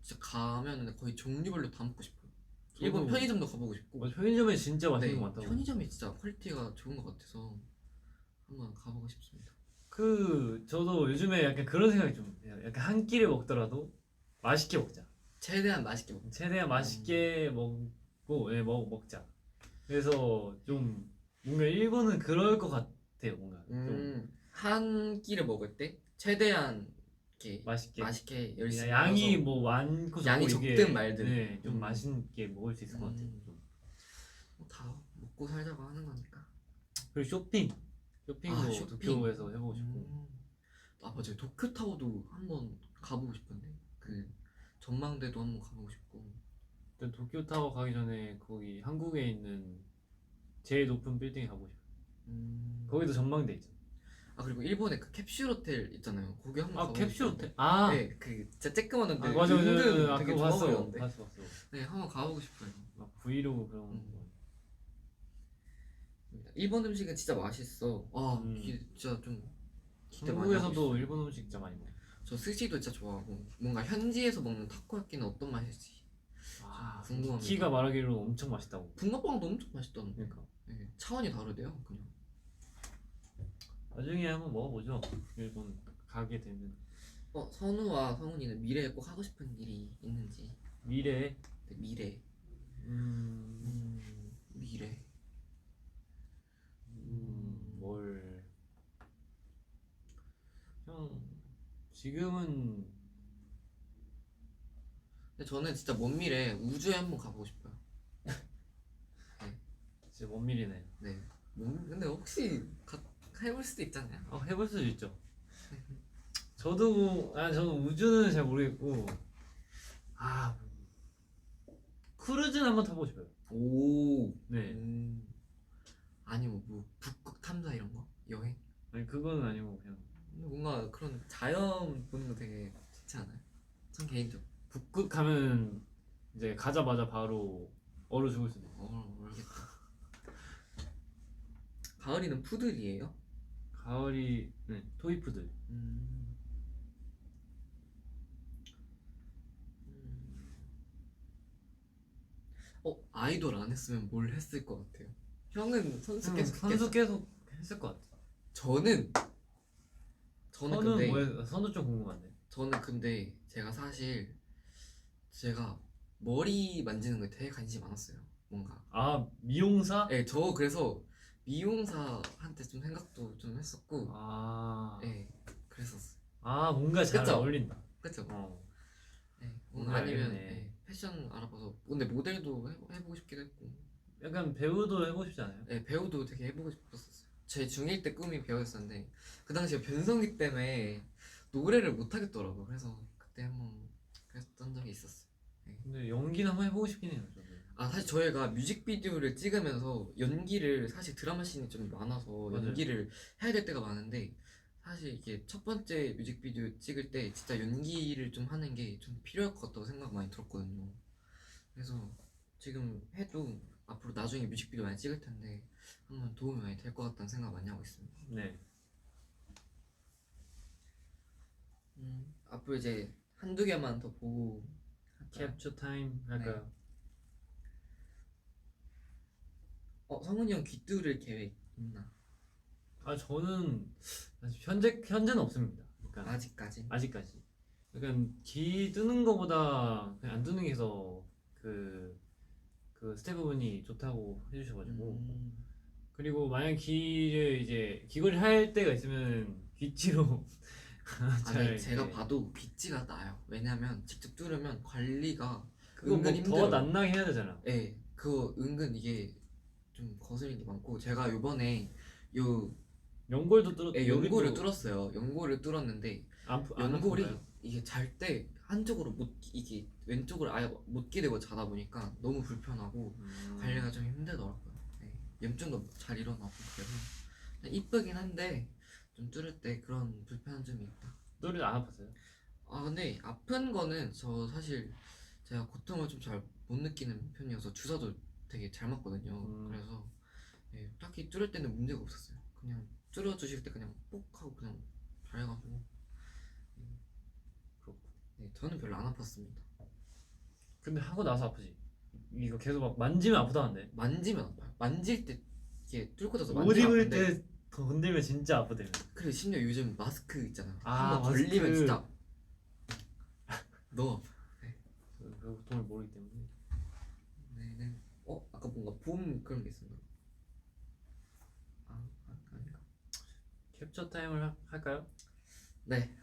[SPEAKER 1] 진짜 가면 거의 종류별로 다 먹고 싶어요. 일본
[SPEAKER 2] 저도-
[SPEAKER 1] 편의점도 가보고 싶고.
[SPEAKER 2] 맞아, 편의점에 진짜 맛있는
[SPEAKER 1] 네,
[SPEAKER 2] 거 많다고.
[SPEAKER 1] 편의점이 진짜 퀄리티가 좋은 것 같아서 한번 가보고 싶습니다.
[SPEAKER 2] 저도 요즘에 약간 그런 생각이 좀 해요. 약간 한 끼를 먹더라도 맛있게 먹자.
[SPEAKER 1] 최대한 맛있게 먹자.
[SPEAKER 2] 최대한 맛있게 먹고 먹자. 그래서 좀 뭔가 일본은 그럴 것 같아요. 뭔가 좀
[SPEAKER 1] 한 끼를 먹을 때 최대한 이렇게
[SPEAKER 2] 맛있게
[SPEAKER 1] 맛있게 열심히
[SPEAKER 2] 양이
[SPEAKER 1] 해서
[SPEAKER 2] 뭐 많고
[SPEAKER 1] 양이
[SPEAKER 2] 적고 이게
[SPEAKER 1] 적든 말든.
[SPEAKER 2] 네, 좀 맛있게 먹을 수 있을 것 같아요. 좀.
[SPEAKER 1] 다 먹고 살자고 하는 거니까.
[SPEAKER 2] 그리고 쇼핑도
[SPEAKER 1] 쇼핑.
[SPEAKER 2] 도쿄에서 해보고 싶고.
[SPEAKER 1] 아 맞아요. 도쿄타워도 한번 가보고 싶은데 그 전망대도 한번 가보고 싶고.
[SPEAKER 2] 일단 도쿄타워 가기 전에 거기 한국에 있는 제일 높은 빌딩에 가고 싶어요. 거기도 전망대 있죠.
[SPEAKER 1] 아 그리고 일본에 그 캡슐 호텔 있잖아요. 거기 한번
[SPEAKER 2] 아
[SPEAKER 1] 가보고
[SPEAKER 2] 캡슐
[SPEAKER 1] 싶은데.
[SPEAKER 2] 호텔. 아,
[SPEAKER 1] 네, 그 진짜 쬐끄만한데
[SPEAKER 2] 맞아.
[SPEAKER 1] 은근
[SPEAKER 2] 아,
[SPEAKER 1] 되게
[SPEAKER 2] 그거
[SPEAKER 1] 좋아
[SPEAKER 2] 봤어.
[SPEAKER 1] 보였는데.
[SPEAKER 2] 봤어.
[SPEAKER 1] 네, 한번 가보고 싶어요.
[SPEAKER 2] 막 브이로그 그런 거.
[SPEAKER 1] 일본 음식은 진짜 맛있어. 아, 이게 진짜 좀 기대 많이 하고
[SPEAKER 2] 한국에서도
[SPEAKER 1] 있어요.
[SPEAKER 2] 일본 음식 진짜 많이 먹어요.
[SPEAKER 1] 저 스시도 진짜 좋아하고 뭔가 현지에서 먹는 타코야끼는 어떤 맛일지
[SPEAKER 2] 아,
[SPEAKER 1] 궁금합니다.
[SPEAKER 2] 키가 말하기로 엄청 맛있다고.
[SPEAKER 1] 붕어빵도 엄청 맛있던데.
[SPEAKER 2] 그러니까
[SPEAKER 1] 네, 차원이 다르대요, 그냥.
[SPEAKER 2] 나중에 한번 먹어보죠. 일본 가게 되면.
[SPEAKER 1] 선우와 성훈이는 미래에 꼭 하고 싶은 일이 있는지.
[SPEAKER 2] 미래에
[SPEAKER 1] 네, 미래. 미래.
[SPEAKER 2] 뭘? 형 지금은
[SPEAKER 1] 근데 저는 진짜 먼 미래에 우주에 한번 가보고 싶어요.
[SPEAKER 2] 진짜 먼 미래네.
[SPEAKER 1] 네. 근데 혹시 해볼 수도 있잖아요.
[SPEAKER 2] 해볼 수도 있죠. 저는 우주는 잘 모르겠고 크루즈는 한번 타보고 싶어요.
[SPEAKER 1] 오.
[SPEAKER 2] 네.
[SPEAKER 1] 아니면 뭐 북극 탐사 이런 거? 여행?
[SPEAKER 2] 아니 그거는 아니고 그냥
[SPEAKER 1] 근데 뭔가 그런 자연 보는 거 되게 좋지 않아요? 전 개인적으로.
[SPEAKER 2] 북극 가면 이제 가자마자 바로 얼어 죽을 수도 있어.
[SPEAKER 1] 모르겠다. 가을이는 푸들이에요?
[SPEAKER 2] 가을이 토이푸들.
[SPEAKER 1] 아이돌 안 했으면 뭘 했을 것 같아요? 형은 선수 계속
[SPEAKER 2] 선수
[SPEAKER 1] 했겠죠?
[SPEAKER 2] 계속 했을 것 같아.
[SPEAKER 1] 저는 근데
[SPEAKER 2] 뭐야? 선우 좀 궁금한데.
[SPEAKER 1] 저는 근데 제가 사실 제가 머리 만지는 거에 되게 관심이 많았어요. 뭔가.
[SPEAKER 2] 미용사?
[SPEAKER 1] 네, 저 그래서 미용사한테 좀 생각도 좀 했었고. 네, 그랬었어요.
[SPEAKER 2] 뭔가 잘
[SPEAKER 1] 그쵸?
[SPEAKER 2] 어울린다.
[SPEAKER 1] 그쵸? 네,
[SPEAKER 2] 뭔가
[SPEAKER 1] 아니면
[SPEAKER 2] 알겠네.
[SPEAKER 1] 네, 패션 알아봐서 근데 모델도 해보고 싶기도 했고.
[SPEAKER 2] 약간 배우도 해보고 싶지 않아요?
[SPEAKER 1] 네, 배우도 되게 해보고 싶었었어요. 제 중1 때 꿈이 배우였었는데 그 당시에 변성기 때문에 노래를 못 하겠더라고요. 그래서 그때 한번 그랬던 적이 있었어요.
[SPEAKER 2] 근데 연기는 한번 해보고 싶긴 해요. 저도.
[SPEAKER 1] 사실 저희가 뮤직비디오를 찍으면서 연기를 사실 드라마 씬이 좀 많아서
[SPEAKER 2] 맞아요.
[SPEAKER 1] 연기를 해야 될 때가 많은데 사실 이게 첫 번째 뮤직비디오 찍을 때 진짜 연기를 좀 하는 게 좀 필요할 것 같다고 생각 많이 들었거든요. 그래서 지금 해도 앞으로 나중에 뮤직비디오 많이 찍을 텐데 한번 도움이 많이 될 것 같다는 생각 많이 하고 있습니다.
[SPEAKER 2] 네.
[SPEAKER 1] 앞으로 이제 한두 개만 더 보고
[SPEAKER 2] 캡처 타임 할까요?
[SPEAKER 1] 성훈이 형 귀 뚫을 계획 있나?
[SPEAKER 2] 저는 아직 현재는 없습니다. 그러니까
[SPEAKER 1] 아직까지?
[SPEAKER 2] 아직까지. 약간 귀 뜨는 거보다 그냥 안 뜨는 게 더 그 스태프분이 좋다고 해주셔가지고. 그리고 만약 귀걸이 할 때가 있으면 귀찌로
[SPEAKER 1] 아니 제가 봐도 귀찌가 나요. 왜냐면 직접 뚫으면 관리가
[SPEAKER 2] 그거
[SPEAKER 1] 은근
[SPEAKER 2] 더
[SPEAKER 1] 힘들어요.
[SPEAKER 2] 낫나게 해야 되잖아.
[SPEAKER 1] 네, 그거 은근 이게 좀 거슬리는 게 많고 제가 요번에
[SPEAKER 2] 연골도 뚫었.
[SPEAKER 1] 연골을 뚫었어요. 연골을 뚫었는데
[SPEAKER 2] 안
[SPEAKER 1] 연골이
[SPEAKER 2] 아픈가요?
[SPEAKER 1] 이게 잘 때 한쪽으로 이게 왼쪽으로 아예 못 기대고 자다 보니까 너무 불편하고 관리가 좀 힘들더라고요. 네, 염증도 잘 일어나고 그래서 이쁘긴 한데 좀 뚫을 때 그런 불편한 점이 있다.
[SPEAKER 2] 뚫을 안 아팠어요?
[SPEAKER 1] 근데 아픈 거는 저 사실 제가 고통을 좀 잘 못 느끼는 편이어서 주사도 되게 잘 맞거든요. 그래서 네, 딱히 뚫을 때는 문제가 없었어요. 그냥 뚫어 주실 때 그냥 뽁 하고 그냥 잘 해가지고.
[SPEAKER 2] 그렇고.
[SPEAKER 1] 네, 저는 별로 안 아팠습니다.
[SPEAKER 2] 근데 하고 나서 아프지. 이거 계속 막 만지면 아프다는데.
[SPEAKER 1] 만지면 아파요. 만질 때 이게 뚫고 나서
[SPEAKER 2] 옷
[SPEAKER 1] 만지면
[SPEAKER 2] 입을
[SPEAKER 1] 아픈데
[SPEAKER 2] 때 더 건들면 진짜 아프대요.
[SPEAKER 1] 그리고 심지어 요즘 마스크 있잖아.
[SPEAKER 2] 아,
[SPEAKER 1] 한번 걸리면
[SPEAKER 2] 마스크.
[SPEAKER 1] 진짜 너무 아파.
[SPEAKER 2] 그 고통을 모르기 때문에.
[SPEAKER 1] 네네. 아까 뭔가 봄 그런 게 있었나? 아닌가?
[SPEAKER 2] 캡처 타임을 할까요?
[SPEAKER 1] 네.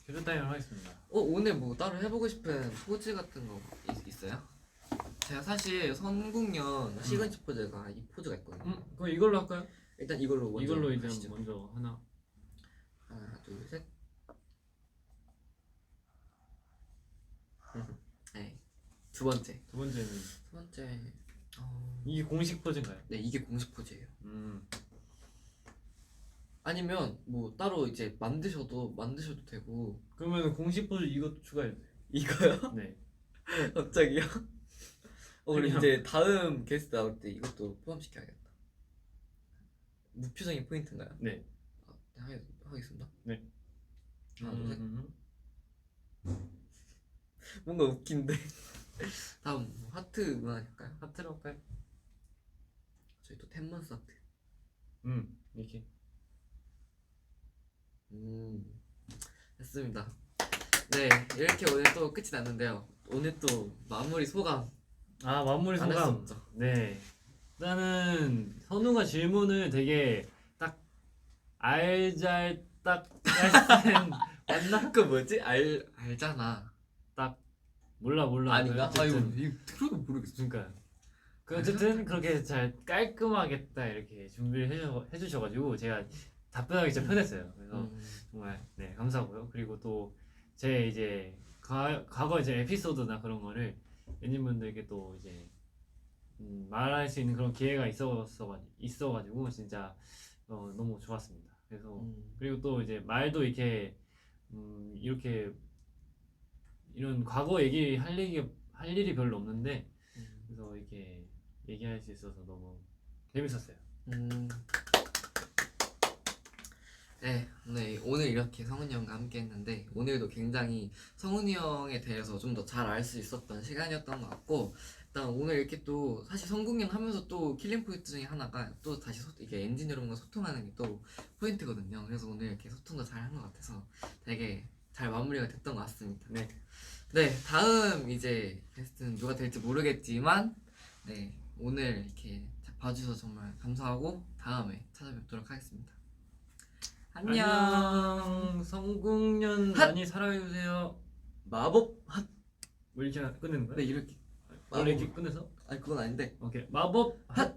[SPEAKER 2] 캡처 타임을 하겠습니다.
[SPEAKER 1] 오늘 뭐 따로 해보고 싶은 포즈 같은 거 있어요? 제가 사실 선국년 시그니처 포즈가 이 포즈가 있거든요.
[SPEAKER 2] 그럼 이걸로 할까요?
[SPEAKER 1] 일단 이걸로 먼저
[SPEAKER 2] 이걸로 이제
[SPEAKER 1] 하시죠.
[SPEAKER 2] 먼저 하나.
[SPEAKER 1] 하나, 둘, 셋. 네. 두 번째.
[SPEAKER 2] 두 번째는
[SPEAKER 1] 두 번째.
[SPEAKER 2] 이게 공식 포즈인가요?
[SPEAKER 1] 네, 이게 공식 포즈예요.
[SPEAKER 2] 음.
[SPEAKER 1] 아니면 뭐 따로 이제 만드셔도 되고.
[SPEAKER 2] 그러면 공식 포즈 이것도 추가해도 돼요.
[SPEAKER 1] 이거요?
[SPEAKER 2] 네.
[SPEAKER 1] 갑자기요? 우리
[SPEAKER 2] 그냥-
[SPEAKER 1] 이제 다음 게스트 나올 때 이것도 포함시켜야겠다. 무표정이 포인트인가요?
[SPEAKER 2] 네.
[SPEAKER 1] 하겠습니다.
[SPEAKER 2] 네.
[SPEAKER 1] 하나, 둘, 셋.
[SPEAKER 2] 음.
[SPEAKER 1] 뭔가 웃긴데. 다음 뭐 하트 문화 할까요?
[SPEAKER 2] 하트로 할까요?
[SPEAKER 1] 저희 또 텐먼스 하트.
[SPEAKER 2] 이렇게.
[SPEAKER 1] 됐습니다. 네, 이렇게 오늘 또 끝이 났는데요. 오늘 또 마무리 소감
[SPEAKER 2] 마무리
[SPEAKER 1] 안 할 수
[SPEAKER 2] 소감.
[SPEAKER 1] 없죠.
[SPEAKER 2] 네. 일단은 선우가 질문을 되게 딱 알잘딱 맞나?
[SPEAKER 1] 그 뭐지? 알잖아.
[SPEAKER 2] 딱 몰라.
[SPEAKER 1] 아닌가?
[SPEAKER 2] 어쨌든
[SPEAKER 1] 이거 들어도 모르겠어.
[SPEAKER 2] 그러니까 어쨌든 그렇게 잘 깔끔하게 딱 이렇게 준비를 해주셔가지고 제가 답변하기 진짜 편했어요. 그래서 정말 네 감사하고요. 그리고 또 제 이제 과거 이제 에피소드나 그런 거를 연인분들께 또 이제 말할 수 있는 그런 기회가 있어가지고 진짜 너무 좋았습니다. 그래서 그리고 또 이제 말도 이렇게 이렇게 이런 과거 얘기 할 일이 별로 없는데 그래서 이렇게 얘기할 수 있어서 너무 재밌었어요.
[SPEAKER 1] 네, 오늘 이렇게 성훈이 형과 함께 했는데 오늘도 굉장히 성훈이 형에 대해서 좀 더 잘 알 수 있었던 시간이었던 것 같고 일단 오늘 이렇게 또 사실 성국년 하면서 또 킬링 포인트 중에 하나가 또 다시 이게 엔진 여러분과 소통하는 게 또 포인트거든요. 그래서 오늘 이렇게 소통도 잘 한 것 같아서 되게 잘 마무리가 됐던 것 같습니다.
[SPEAKER 2] 네.
[SPEAKER 1] 네, 다음 이제 게스트는 누가 될지 모르겠지만 네, 오늘 이렇게 봐주셔서 정말 감사하고 다음에 찾아뵙도록 하겠습니다. 안녕.
[SPEAKER 2] 성국년
[SPEAKER 1] 핫!
[SPEAKER 2] 많이 사랑해주세요.
[SPEAKER 1] 마법 핫.
[SPEAKER 2] 뭐 이렇게 끝내는 거야?
[SPEAKER 1] 네, 이렇게
[SPEAKER 2] 원래 이렇게 끝내서?
[SPEAKER 1] 아니 그건 아닌데
[SPEAKER 2] 오케이 마법
[SPEAKER 1] 핫.